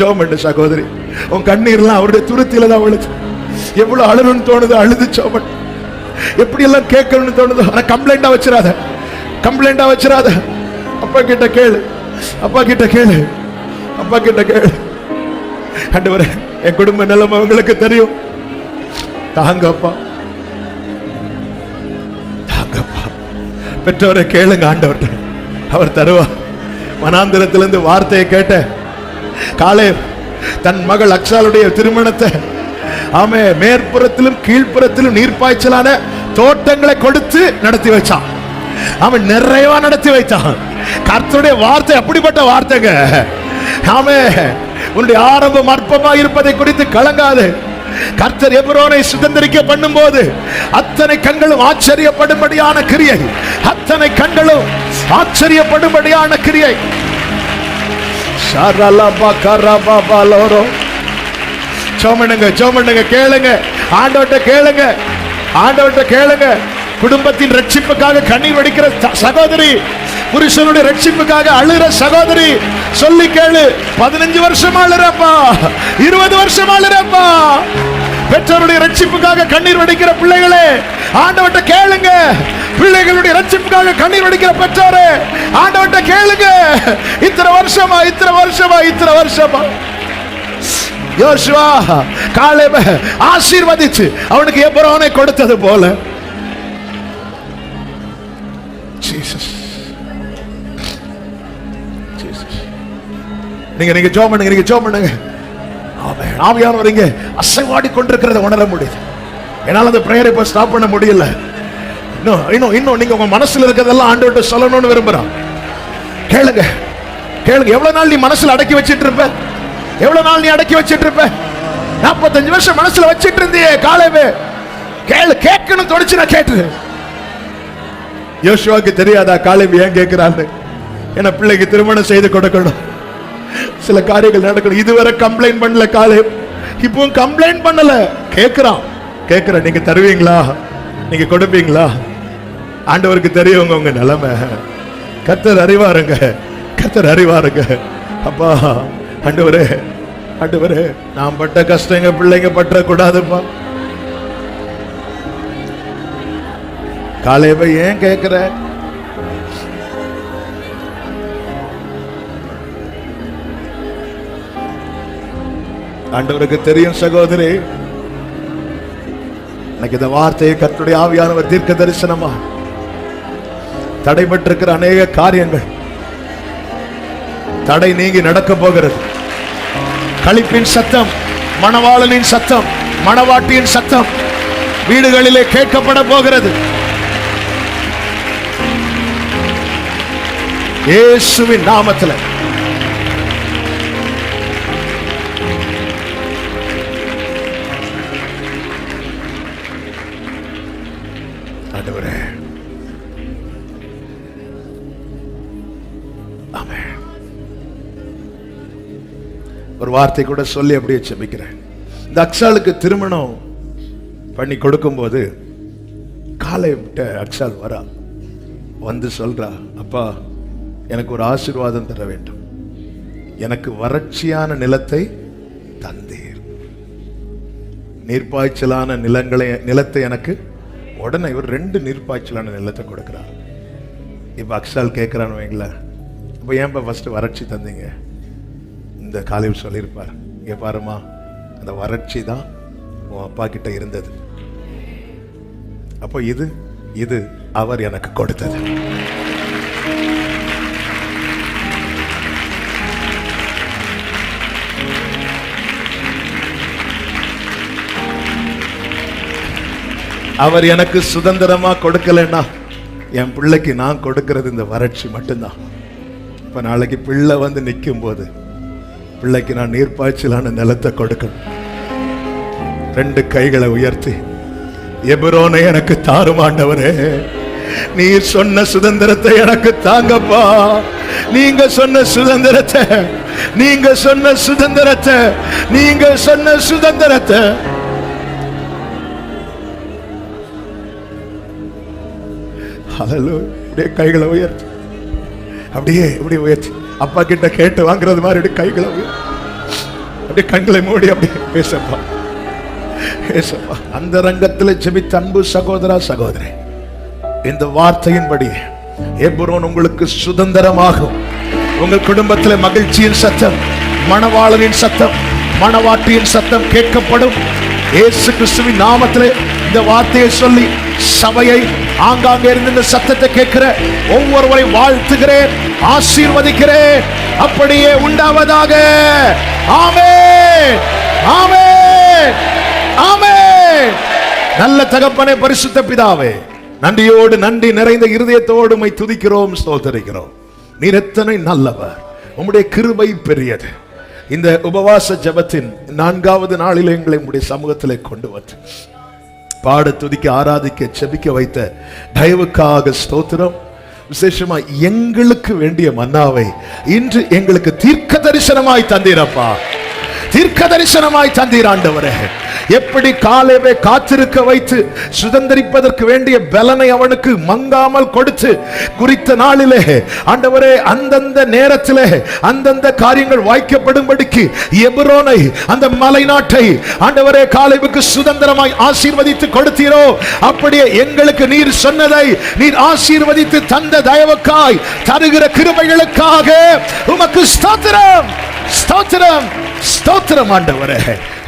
ஜெபம் சகோதரி, உன் கண்ணீர்லாம் அவருடைய துருத்தியில தான் விழுது. எவ்வளவு அழணும்னு தோணுது அழுது ஜெபம். எப்படி எல்லாம் கேட்கணும்னு தோணுது. ஆனா கம்ப்ளைண்டா வச்சிராத, கம்ப்ளைண்டா வச்சிராத. அப்பா கிட்ட கேளு, அப்பா கிட்ட கேளு, அப்பா கிட்ட கேளு. ஆண்டவரே, என் குடும்ப நிலைமை உங்களுக்கு தெரியும், தாங்கப்பா, தாங்கப்பா. பெற்றவரை கேளுங்க ஆண்டவர்கிட்ட, அவர் தருவார். வனாந்திரத்திலிருந்து வார்த்தையை கேட்ட காலேப் தன் மகள் அக்சாளுடைய திருமணத்தை ஆமே மேற்புறத்திலும் கீழ்ப்புறத்திலும் நீர்ப்பாய்ச்சலான தோட்டங்களை கொடுத்து நடத்தி வச்சான். அவன் நிறைவா நடத்தி வைத்தான். கர்த்தருடைய வார்த்தை அப்படிப்பட்ட வார்த்தைங்க. ஆமே, உன்னுடைய ஆரம்பம் அற்பமா இருப்பதை குறித்து கலங்காது. கர்த்தர் எபிரோனை சுதந்திரிக்க பண்ணும் போது அத்தனை கண்களும் ஆச்சரியப்படும்படியான கிரியை, அத்தனை கண்களும் ஆச்சரியப்படும்படியான கிரியை. சோமனுங்க, சோமனுங்க, கேளுங்க, ஆண்டவர்ட்ட கேளுங்க, ஆண்டவர்ட்ட கேளுங்க. குடும்பத்தின் ரட்சிப்புக்காக கண்ணீர் வடிக்கிற சகோதரி, புருஷனுடைய ரட்சிப்புக்காக அழுகிற சகோதரி, சொல்லி கேளு. 15 வருஷமா அழுறப்பா, 20 வருஷமா அழுறப்பா. பெற்றோருடைய ரட்சிப்புக்காக கண்ணீர் வடிக்கிற பிள்ளைகளே, ஆண்டவர்ட்ட கேளுங்க. பிள்ளைகளுடைய ரட்சிப்புக்காக கண்ணீர் வடிக்கிற பெற்றோரே, ஆண்டவர்ட்ட கேளுங்க. இத்தனை வருஷமா யோசுவா காலேப ஆசீர்வதிச்சு அவனுக்கு எப்ரோனை கொடுத்தது போல நீங்க ஜெபம் பண்ணுங்க. ஆவியானவர் இங்க அசைவாடி கொண்டிருக்கிறத உணர முடியுது. என்னால அந்த பிரேயரை இப்ப ஸ்டாப் பண்ண முடியல. இன்னும் நீங்க உங்க மனசுல இருக்கிறதெல்லாம் ஆண்டவர்கிட்ட சொல்லணும்னு விரும்புறோம். கேளுங்க. எவ்வளவு நாள் நீ மனசுல அடக்கி வச்சிட்டு இருப்ப? 45 வருஷம் மனசுல வச்சிட்டு இருந்தியே காலேபே. கேட்கணும் தொடச்சு நான் கேட்டு. யோசுவாக்கு தெரியாதா காலேபு ஏன் கேட்கிறான்னு? என்ன பிள்ளைக்கு திருமணம் செய்து கொடுக்கணும், சில காரியங்கள் நடக்கணும். இதுவரை கம்ப்ளைண்ட் பண்ணல காலேபு, இப்போ கம்ப்ளைண்ட் பண்ணல, கேட்கிறான். நீங்க தருவீங்களா? நீங்க கொடுப்பீங்களா? ஆண்டவருக்கு தெரியும் உங்க நிலைமை. கர்த்தர் அறிவாருங்க. அப்பா ஆண்டவரே நான் பட்ட கஷ்டங்க பிள்ளைங்க பற்ற கூடாதுப்பா. காலேபை ஏன் கேட்கிற? ஆண்டவருக்கு தெரியும் சகோதரி. எனக்கு இந்த வார்த்தையை கர்த்தருடைய ஆவியானவர் தீர்க்க தரிசனமா தடைபட்டிருக்கிற அநேக காரியங்கள் தடை நீங்கி நடக்க போகிறது. களிப்பின் சத்தம், மணவாளனின் சத்தம், மணவாட்டியின் சத்தம் வீடுகளிலே கேட்கப்பட போகிறது. இயேசுவின் நாமத்தில் ஆண்டவரே ஆமென். ஒரு வார்த்தை கூட சொல்லி அப்படியே செபிக்கிறேன். இந்த அக்ஸாலுக்கு திருமணம் பண்ணி கொடுக்கும் போது காலேபிட்ட அக்ஸால் வரா, வந்து சொல்றா, அப்பா எனக்கு ஒரு ஆசீர்வாதம் தர வேண்டும், எனக்கு வறட்சியான நிலத்தை தந்தீர், நீர்ப்பாய்ச்சலான நிலத்தை எனக்கு. உடனே இவர் 2 நீர்ப்பாய்ச்சலான நிலத்தை கொடுக்கிறார். இப்ப அக்ஸால் கேட்கிறான்னு வைங்கள, இப்ப ஏன்பா ஃபர்ஸ்ட் வறட்சி தந்தீங்க? இந்த காலேபு சொல்லியிருப்பார், இங்க பாருமா, அந்த வறட்சி தான் உன் அப்பா கிட்ட இருந்தது, அப்போ இது அவர் எனக்கு கொடுத்தது. அவர் எனக்கு சுதந்திரமா கொடுக்கலன்னா என் பிள்ளைக்கு நான் கொடுக்கிறது இந்த வறட்சி மட்டும்தான். இப்ப நாளைக்கு பிள்ளை வந்து நிற்கும் போது பிள்ளைக்கு நான் நீர்ப்பாய்ச்சலான நிலத்தை கொடுக்கணும். 2 கைகளை உயர்த்தி, எபிரோனை எனக்கு தாரும் ஆண்டவரே, நீர் சொன்ன சுதந்திரத்தை எனக்கு தாங்கப்பா. நீங்க சொன்ன சுதந்திரத்தை கைகளை உயர்த்தி, அப்படியே உயர்த்தி, அப்பா கிட்ட கேட்டு வாங்குறது மாதிரி கைகளை அப்படியே கண்களை மூடி அப்படியே பேசப்பா. அந்த ரங்கத்தில் ஜெபித்த அன்பு சகோதரா சகோதரி, இந்த வார்த்தையின்படி எபிரோன் உங்களுக்கு சுதந்திரமாகும். உங்கள் குடும்பத்தில் மகிழ்ச்சியின் சத்தம், மணவாளனின் சத்தம், மணவாட்டியின் சத்தம் கேட்கப்படும். இயேசு கிறிஸ்துவின் நாமத்திலே இந்த வார்த்தையை சொல்லி சபையை ஆங்காங்கே இருந்து இந்த சத்தத்தை கேட்கிற ஒவ்வொருவரை வாழ்த்துகிறேன், ஆசீர்வதிக்கிறேன். அப்படியே உண்டாவதாக. ஆமென், ஆமென், ஆமென். நல்ல தகப்பனே, பரிசுத்த பிதாவே, நன்றியோடு நன்றி நிறைந்த இருதயத்தோடு உம்மை துதிக்கிறோம், ஸ்தோத்திரிக்கிறோம். நீர் எத்தனை நல்லவர், உம்முடைய கிருபை பெரியது. இந்த உபவாச ஜெபத்தின் 4வது நாளில் எங்களை உம்முடைய சமூகத்திலே கொண்டு வந்து பாட, துதிக்க, ஆராதிக்க, செபிக்க வைத்த தயவுக்காக ஸ்தோத்திரம். விசேஷமா எங்களுக்கு வேண்டிய மன்னாவை இன்று எங்களுக்கு தீர்க்க தரிசனமாய் தந்தீரப்பா, தீர்க்க தரிசனமாய் தந்தீர் ஆண்டவரே. எப்படி காலேபை காத்திருக்க வைத்து சுதந்தரிப்பதற்கு வேண்டிய பலனை அவனுக்கு மங்காமல் கொடுத்து குறித்த நாளிலே ஆண்டவரே அந்தந்த நேரத்திலே அந்தந்த காரியங்கள் வாய்க்கப்படும்படிக்கு எபிரோனை அந்த மலை நாட்டை ஆண்டவரே காலேபுக்கு சுதந்திரமாய் ஆசீர்வதித்து கொடுத்தீரோ, அப்படியே எங்களுக்கு நீர் சொன்னதை நீர் ஆசீர்வதித்து தந்த தயவுக்காய் தருகிற கிருபைகளுக்காக உமக்கு ஸ்தோத்திரம், ஸ்தோத்திரம், ஸ்தோத்திரம் ஆண்டவரே.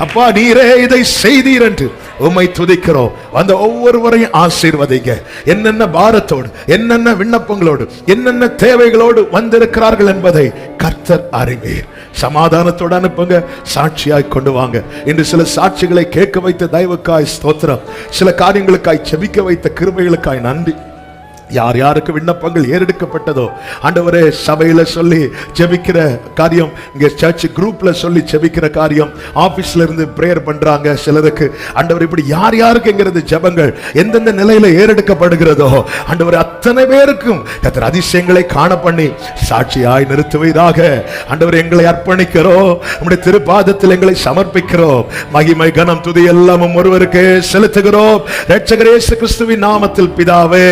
அப்பா நீரே இதை செய்தீர் என்று உம்மை துதிக்கிறோம். அந்த ஒவ்வொருவரையும் ஆசீர்வதிங்க. என்னென்ன பாரத்தோடு, என்னென்ன விண்ணப்பங்களோடு, என்னென்ன தேவைகளோடு வந்திருக்கிறார்கள் என்பதை கர்த்தர் அறிவீர். சமாதானத்தோடு அனுப்புங்க, சாட்சியாய் கொண்டு வாங்க. இன்று சில சாட்சிகளை கேட்க வைத்த தயவுக்காய் ஸ்தோத்திரம். சில காரியங்களுக்காய் செபிக்க வைத்த கிருபைகளுக்காய் நன்றி. யார் யாருக்கு விண்ணப்பங்கள் ஏறெடுக்கப்பட்டதோ ஆண்டவரே, சபையில சொல்லி ஜெபிக்கிற காரியம், இங்க சர்ச் குரூப்ல சொல்லி ஜெபிக்கிற காரியம், ஆபீஸ்ல இருந்து பிரேயர் பண்றாங்க சிலருக்கு ஆண்டவர், இப்படி யார் யாருக்குங்கிறது ஜெபங்கள் எந்தெந்த நிலையில ஏறெடுக்கப்படுகிறதோ ஆண்டவர் அத்தனை பேருக்கும் கர்த்தர் அதிசயங்களை காண பண்ணி சாட்சியாய் நிறுத்துவதாக. ஆண்டவர் எங்களை அர்ப்பணிக்கிறோம், நம்முடைய திருப்பாதத்தில் எங்களை சமர்ப்பிக்கிறோம். மகிமை கனம் துதி எல்லாமும் ஒருவருக்கே செலுத்துகிறோம், இரட்சகர் இயேசு கிறிஸ்துவின் நாமத்தில் பிதாவே,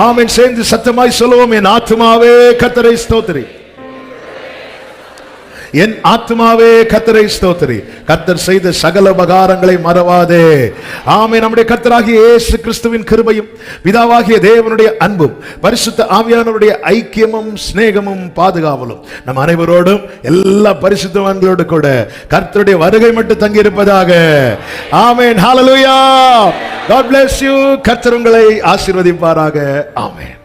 ஆமென். சேர்ந்து சத்தமாய் சொல்லுவோம், என் ஆத்துமாவே கர்த்தரை ஸ்தோத்திரி, என் ஆத்துமாவே கர்த்தரை ஸ்தோத்திரி, கர்த்தர் செய்த சகல உபகாரங்களை மறவாதே. ஆமென். நம்முடைய கர்த்தராகிய இயேசு கிறிஸ்துவின் கிருபையும் பிதாவாகிய தேவனுடைய அன்பும் பரிசுத்த ஆவியானவருடைய ஐக்கியமும் சிநேகமும் பாதுகாவலும் நம் அனைவரோடும் எல்லா பரிசுத்தவான்களோடு கூட கர்த்தருடைய வருகை மட்டும் தங்கி இருப்பதாக. ஆமென். ஹalleluya. God bless you. கர்த்தர் உங்களை ஆசீர்வதிப்பாராக. ஆமென்.